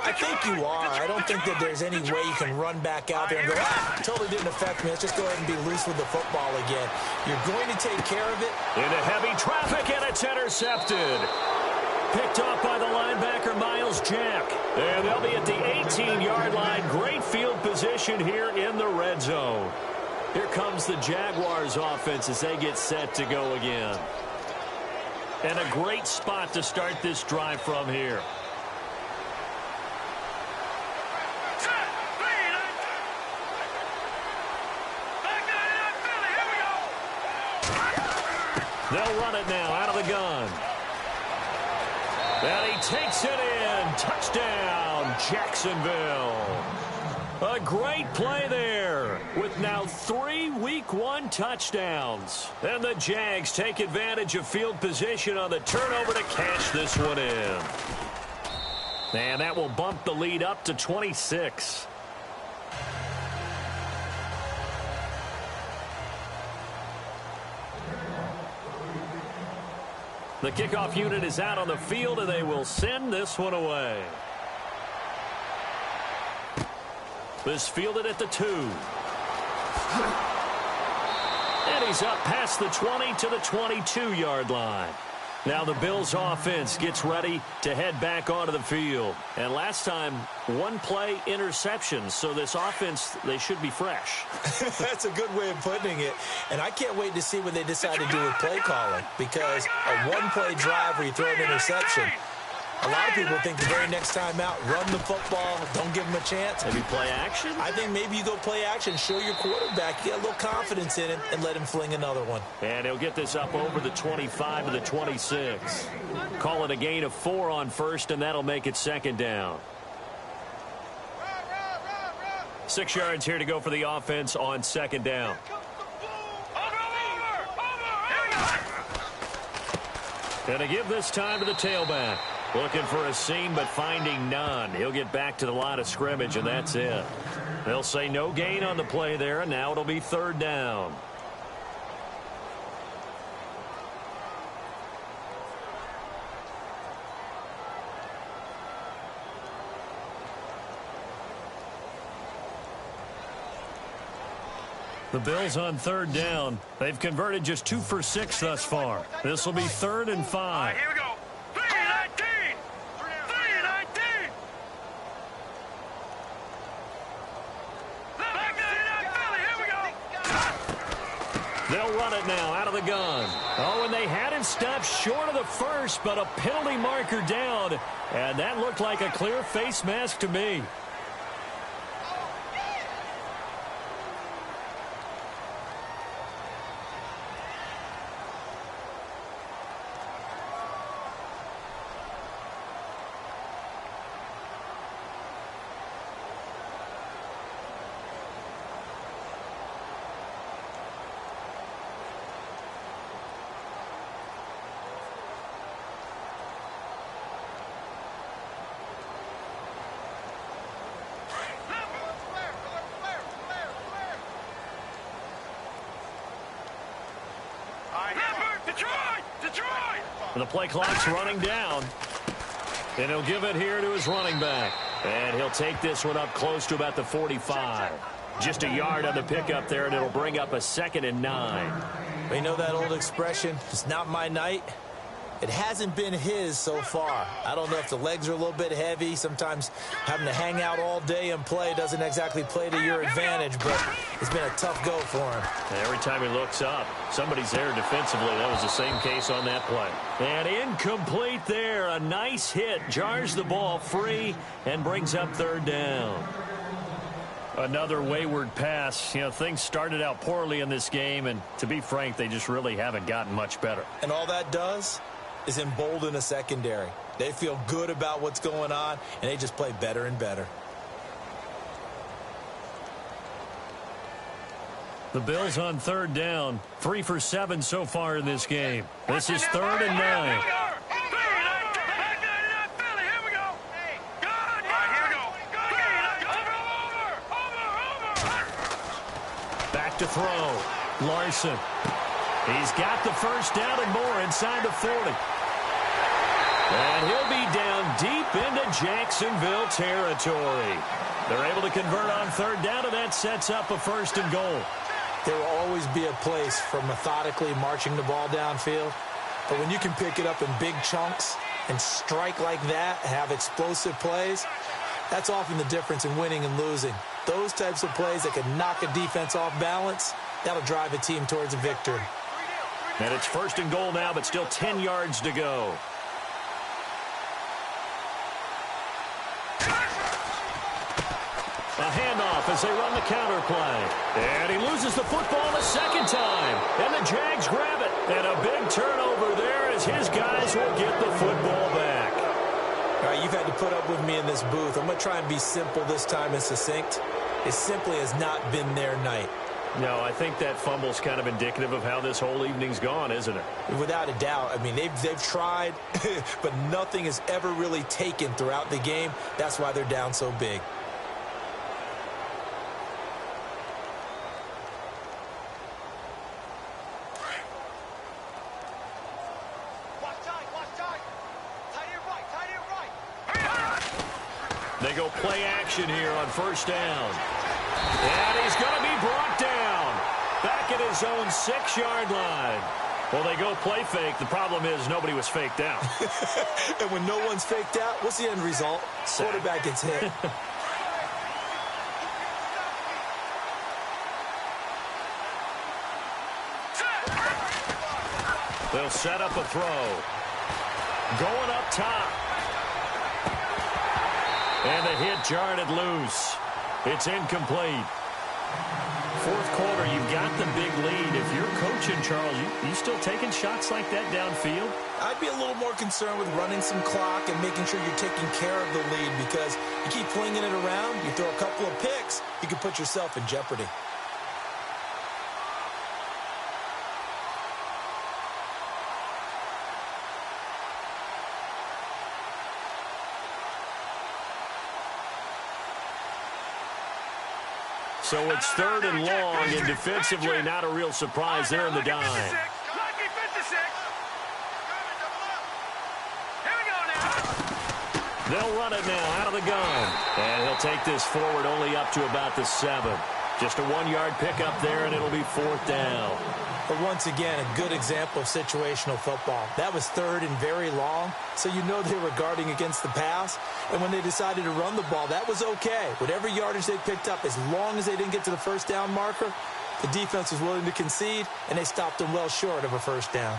I think you are. I don't think that there's any way you can run back out there and go, totally didn't affect me. Let's just go ahead and be loose with the football again. You're going to take care of it. Into heavy traffic, and it's intercepted. Picked off by the linebacker, Miles Jack. And they'll be at the 18-yard line. Great field position here in the red zone. Here comes the Jaguars offense as they get set to go again. And a great spot to start this drive from here. They'll run it now out of the gun. And he takes it in. Touchdown, Jacksonville. A great play there with now 3 Week 1 touchdowns. And the Jags take advantage of field position on the turnover to cash this one in. And that will bump the lead up to 26. The kickoff unit is out on the field, and they will send this one away. This fielded at the 2. And he's up past the 20 to the 22-yard line. Now the Bills offense gets ready to head back onto the field. And last time, 1-play interception. So this offense, they should be fresh. That's a good way of putting it. And I can't wait to see what they decide to do with play calling. Because a 1-play drive where you throw an interception, A lot of people think the very next time out, run the football, don't give him a chance. Maybe play action? I think maybe you go play action, show your quarterback, get a little confidence in him, and let him fling another one. And he'll get this up over the 25 to the 26. Call it a gain of 4 on first, and that'll make it second down. 6 yards here to go for the offense on second down. Going to give this time to the tailback. Looking for a seam, but finding none. He'll get back to the line of scrimmage, and that's it. They'll say no gain on the play there, and now it'll be third down. The Bills on third down. They've converted just 2 for 6 thus far. This will be 3rd and 5. Here we go. 3-19. 3-19. Here we go. They'll run it now out of the gun. Oh, and they had him stopped short of the first, but a penalty marker down. And that looked like a clear face mask to me. The play clock's running down. And he'll give it here to his running back. And he'll take this one up close to about the 45. Just a yard on the pickup there, and it'll bring up a 2nd and 9. You know that old expression, it's not my night? It hasn't been his so far. I don't know if the legs are a little bit heavy. Sometimes having to hang out all day and play doesn't exactly play to your advantage, but it's been a tough go for him. And every time he looks up, somebody's there defensively. That was the same case on that play. And incomplete there. A nice hit. Jars the ball free and brings up third down. Another wayward pass. You know, things started out poorly in this game, and to be frank, they just really haven't gotten much better. And all that does is embolden a secondary. They feel good about what's going on, and they just play better and better. The Bills on third down. 3 for 7 so far in this game. This is 3rd and 9. Back to throw. Larson. He's got the first down and more inside the 40. And he'll be down deep into Jacksonville territory. They're able to convert on third down, and that sets up a 1st and goal. There will always be a place for methodically marching the ball downfield. But when you can pick it up in big chunks and strike like that, have explosive plays, that's often the difference in winning and losing. Those types of plays that can knock a defense off balance, that'll drive a team towards a victory. And it's 1st and goal now, but still 10 yards to go. A handoff as they run the counter play. And he loses the football the second time. And the Jags grab it. And a big turnover there as his guys will get the football back. All right, you've had to put up with me in this booth. I'm going to try and be simple this time and succinct. It simply has not been their night. No, I think that fumble's kind of indicative of how this whole evening's gone, isn't it? Without a doubt. I mean, they've tried, but nothing has ever really taken throughout the game. That's why they're down so big. They go play action here on 1st down. And he's going to be brought down. Back at his own 6-yard line. Well, they go play fake. The problem is nobody was faked out. And when no one's faked out, what's the end result? Quarterback gets hit. They'll set up a throw. Going up top. And the hit jarred it loose. It's incomplete. Fourth quarter, you've got the big lead. If you're coaching, Charles, you still taking shots like that downfield? I'd be a little more concerned with running some clock and making sure you're taking care of the lead, because you keep flinging it around, you throw a couple of picks, you can put yourself in jeopardy. So it's third and long, and defensively not a real surprise there in the dime. Lucky 56. Here we go now. They'll run it now out of the gun. And he'll take this forward only up to about the 7. Just a 1-yard pickup there, and it'll be fourth down. But once again, a good example of situational football. That was third and very long, so you know they were guarding against the pass. And when they decided to run the ball, that was okay. Whatever yardage they picked up, as long as they didn't get to the first down marker, the defense was willing to concede, and they stopped them well short of a first down.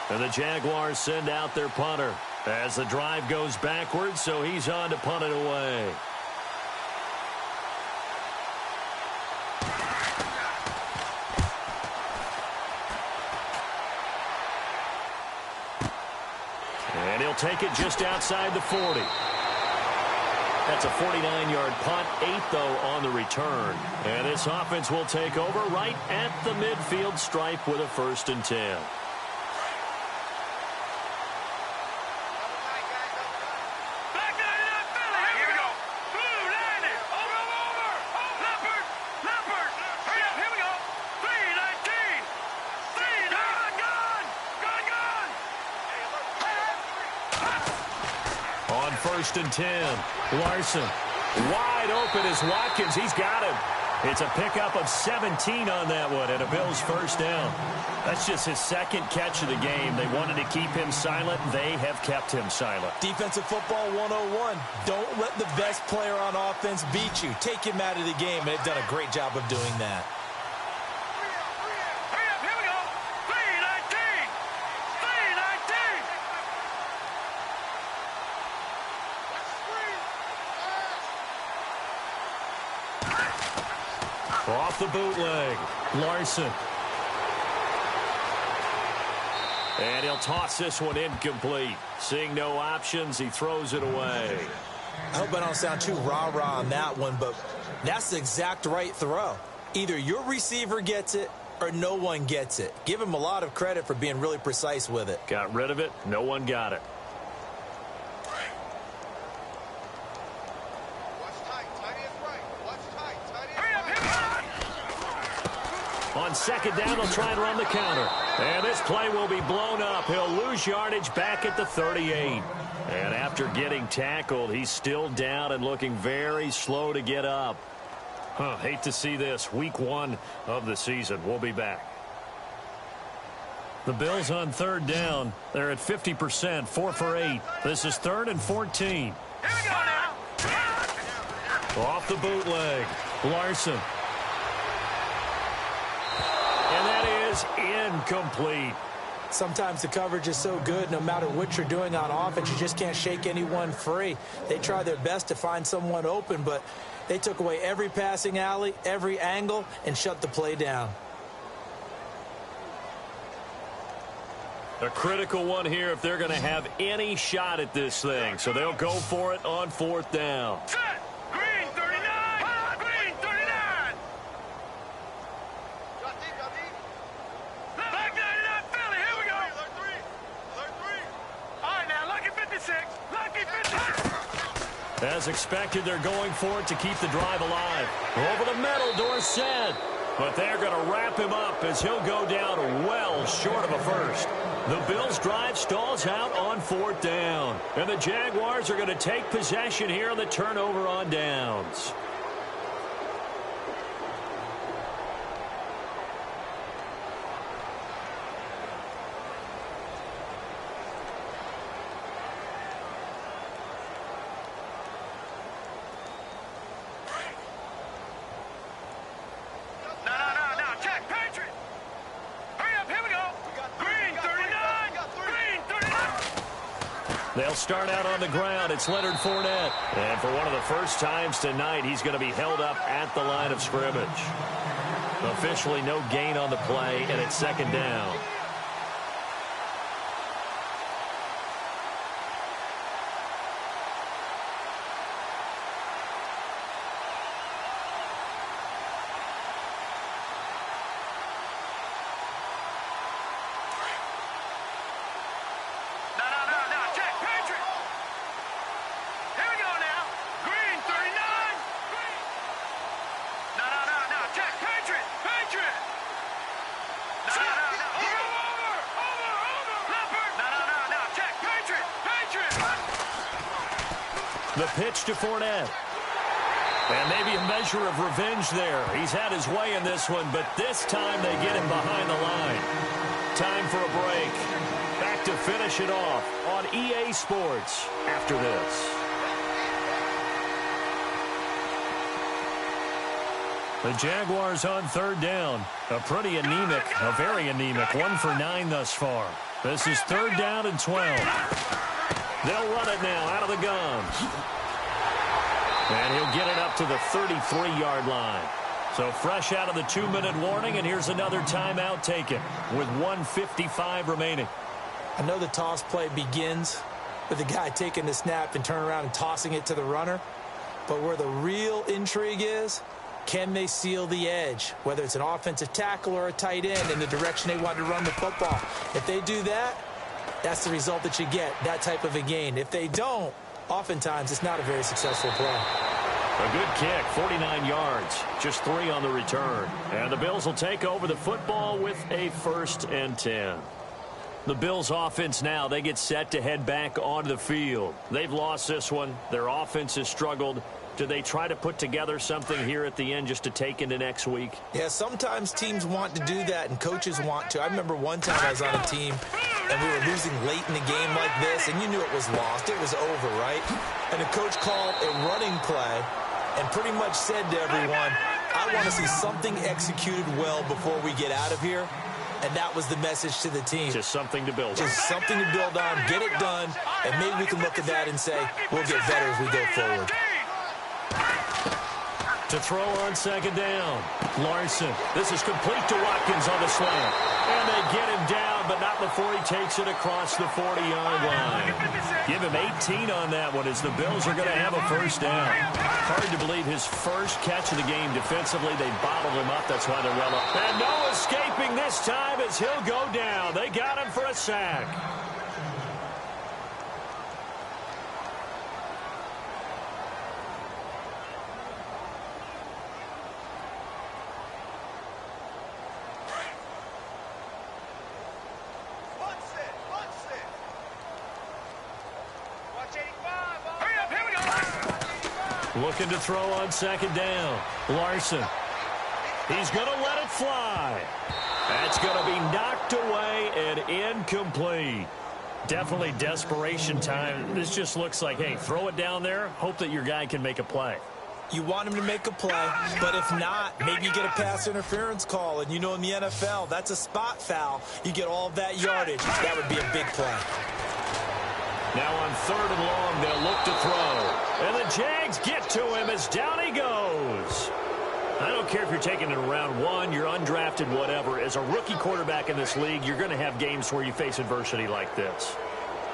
And the Jaguars send out their punter as the drive goes backwards, so he's on to punt it away. And he'll take it just outside the 40. That's a 49-yard punt, 8 though on the return. And this offense will take over right at the midfield stripe with a 1st and 10. On 1st and 10, Larson wide open as Watkins. He's got him. It's a pickup of 17 on that one and a Bills first down. That's just his 2nd catch of the game. They wanted to keep him silent. They have kept him silent. Defensive football 101. Don't let the best player on offense beat you. Take him out of the game, and they've done a great job of doing that. Off the bootleg, Larson. And he'll toss this one incomplete. Seeing no options, he throws it away. I hope I don't sound too rah-rah on that one, but that's the exact right throw. Either your receiver gets it or no one gets it. Give him a lot of credit for being really precise with it. Got rid of it. No one got it. On 2nd down, they'll try and run the counter. And this play will be blown up. He'll lose yardage back at the 38. And after getting tackled, he's still down and looking very slow to get up. Hate to see this. Week 1 of the season. We'll be back. The Bills on 3rd down. They're at 50%, 4 for 8. This is 3rd and 14. Here we go now. Off the bootleg, Larson. And that is incomplete. Sometimes the coverage is so good, no matter what you're doing on offense, you just can't shake anyone free. They try their best to find someone open, but they took away every passing alley, every angle, and shut the play down. A critical one here if they're going to have any shot at this thing. So they'll go for it on 4th down. Set. Green 39. Green 39. Back 99 Philly. Here we go. Alert 3. All right, now, lucky 56. Lucky 56. As expected, they're going for it to keep the drive alive. Over the middle, Dorsett. But they're going to wrap him up as he'll go down well short of a first. The Bills' drive stalls out on 4th down. And the Jaguars are going to take possession here on the turnover on downs. No. Check. Patriot. Hurry up. Here we go. Green 39. Green 39. They'll start out on the ground. It's Leonard Fournette. And for one of the first times tonight, he's going to be held up at the line of scrimmage. Officially no gain on the play, and it's second down. The pitch to Fournette. And maybe a measure of revenge there. He's had his way in this one, but this time they get him behind the line. Time for a break. Back to finish it off on EA Sports after this. The Jaguars on third down. A pretty anemic, a very anemic 1 for 9 thus far. This is third down and 12. They'll run it now out of the gun. And he'll get it up to the 33-yard line. So fresh out of the 2-minute warning, and here's another timeout taken with 1:55 remaining. I know the toss play begins with the guy taking the snap and turning around and tossing it to the runner. But where the real intrigue is, can they seal the edge, whether it's an offensive tackle or a tight end in the direction they want to run the football? If they do that, that's the result that you get, that type of a gain. If they don't, oftentimes it's not a very successful play. A good kick, 49 yards, just 3 on the return. And the Bills will take over the football with a 1st and 10. The Bills offense now, they get set to head back onto the field. They've lost this one. Their offense has struggled. Do they try to put together something here at the end just to take into next week? Yeah, sometimes teams want to do that and coaches want to. I remember one time I was on a team and we were losing late in the game like this, and you knew it was lost. It was over, right? And the coach called a running play and pretty much said to everyone, I want to see something executed well before we get out of here. And that was the message to the team. Just something to build on. Just something to build on, get it done, and maybe we can look at that and say, we'll get better as we go forward. To throw on second down, Larson. This is complete to Watkins on the slant. And they get him down, but not before he takes it across the 40-yard line. Give him 18 on that one as the Bills are going to have a first down. Hard to believe his first catch of the game defensively. They bottled him up. That's why they're well up. And no escaping this time as he'll go down. They got him for a sack. Looking to throw on second down. Larson. He's going to let it fly. That's going to be knocked away and incomplete. Definitely desperation time. This just looks like, hey, throw it down there. Hope that your guy can make a play. You want him to make a play, but if not, maybe you get a pass interference call. And you know in the NFL, that's a spot foul. You get all of that yardage. That would be a big play. Now on third and long, they'll look to throw. And the Jags get to him as down he goes. I don't care if you're taking it in round 1, you're undrafted, whatever. As a rookie quarterback in this league, you're going to have games where you face adversity like this.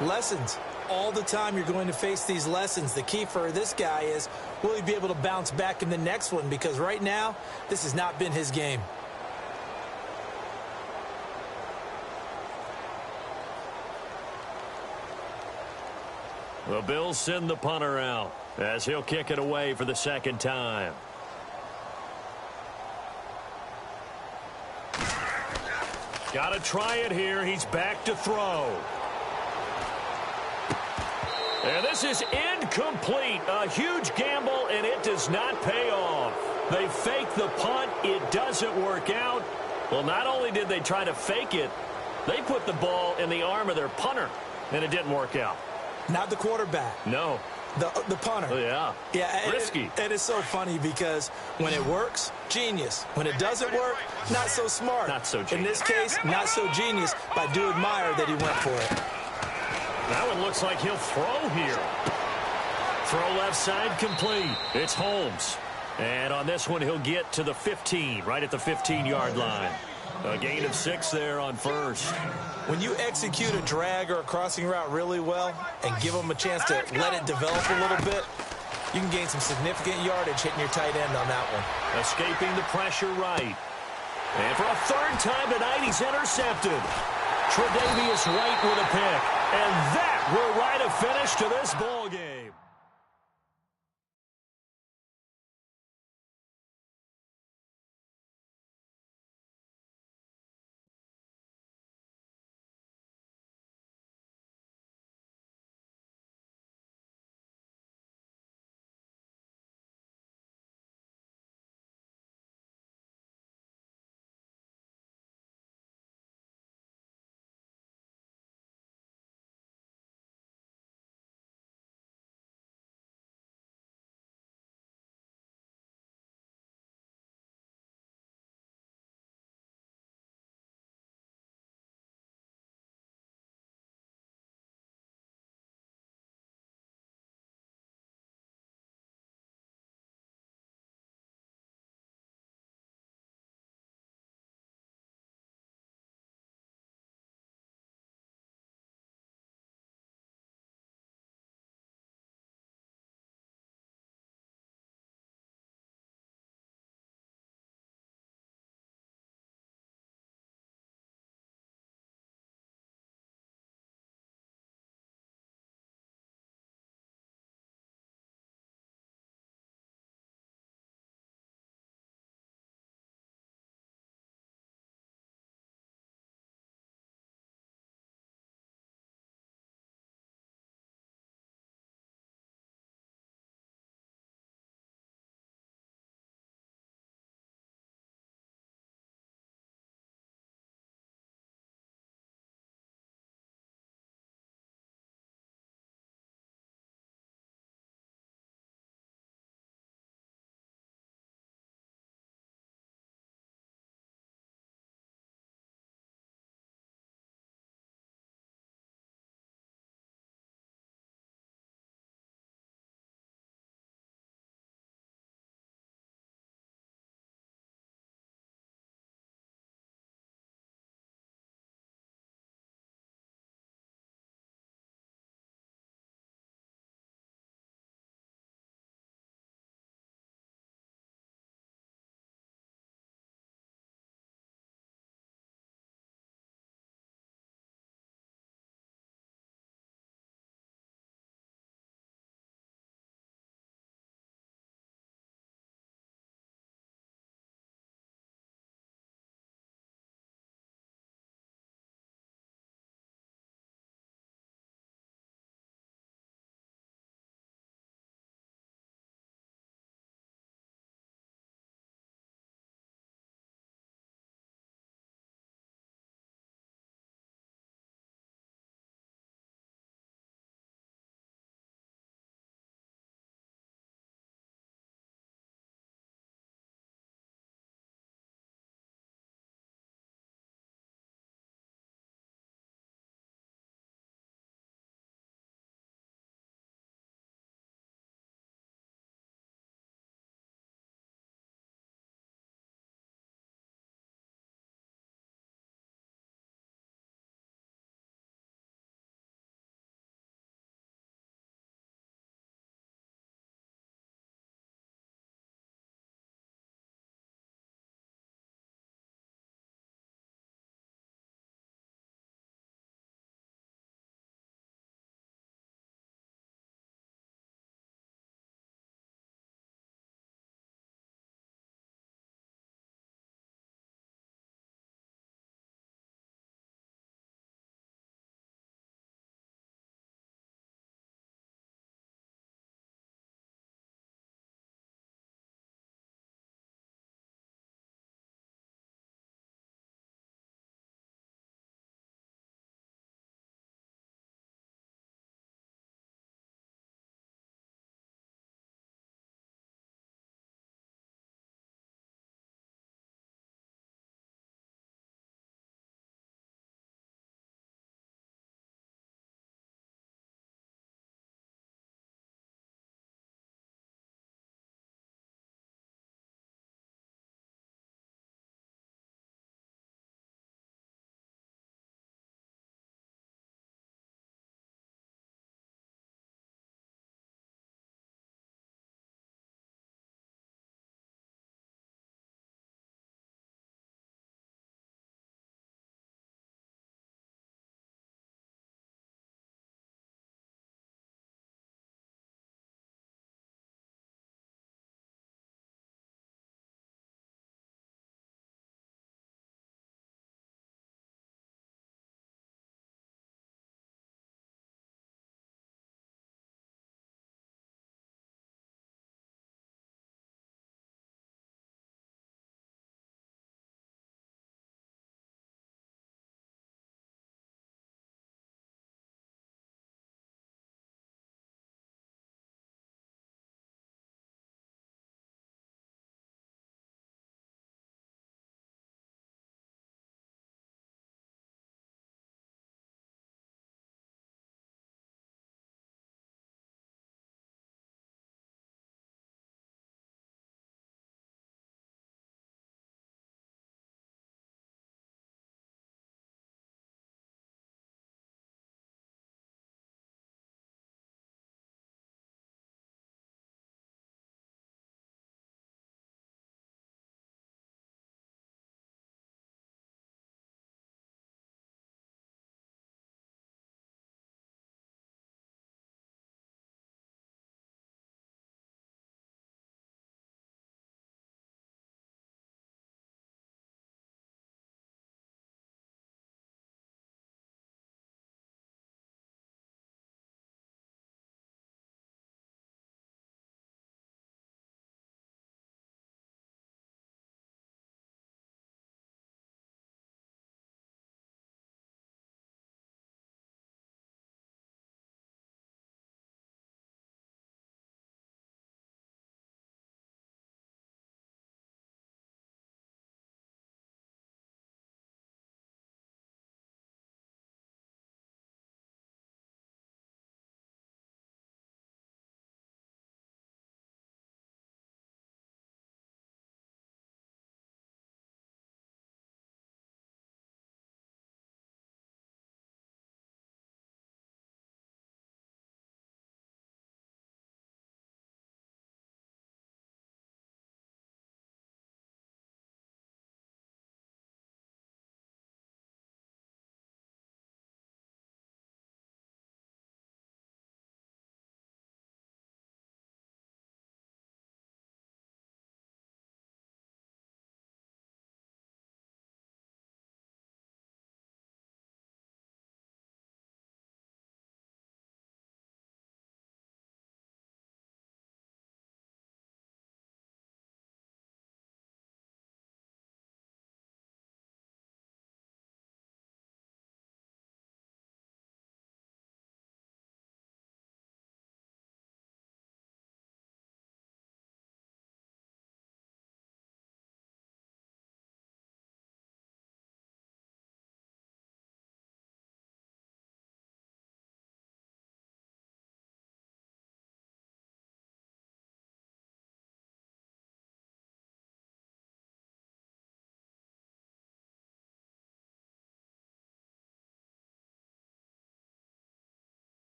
Lessons. All the time you're going to face these lessons. The key for this guy is, will he be able to bounce back in the next one? Because right now, this has not been his game. The Bills send the punter out as he'll kick it away for the second time. Got to try it here. He's back to throw. And this is incomplete. A huge gamble, and it does not pay off. They fake the punt. It doesn't work out. Well, not only did they try to fake it, they put the ball in the arm of their punter, and it didn't work out. Not the quarterback. No. The punter. Oh, yeah. Yeah. Risky. And it's so funny because when it works, genius. When it doesn't work, not so smart. Not so genius. In this case, not so genius, but I do admire that he went for it. That one looks like he'll throw here. Throw left side complete. It's Holmes. And on this one, he'll get to the 15, right at the 15-yard line. A gain of 6 there on first. When you execute a drag or a crossing route really well and give them a chance to let it develop a little bit, you can gain some significant yardage hitting your tight end on that one. Escaping the pressure right. And for a third time tonight, he's intercepted. Tre'Davious White with a pick. And that will write a finish to this ball game.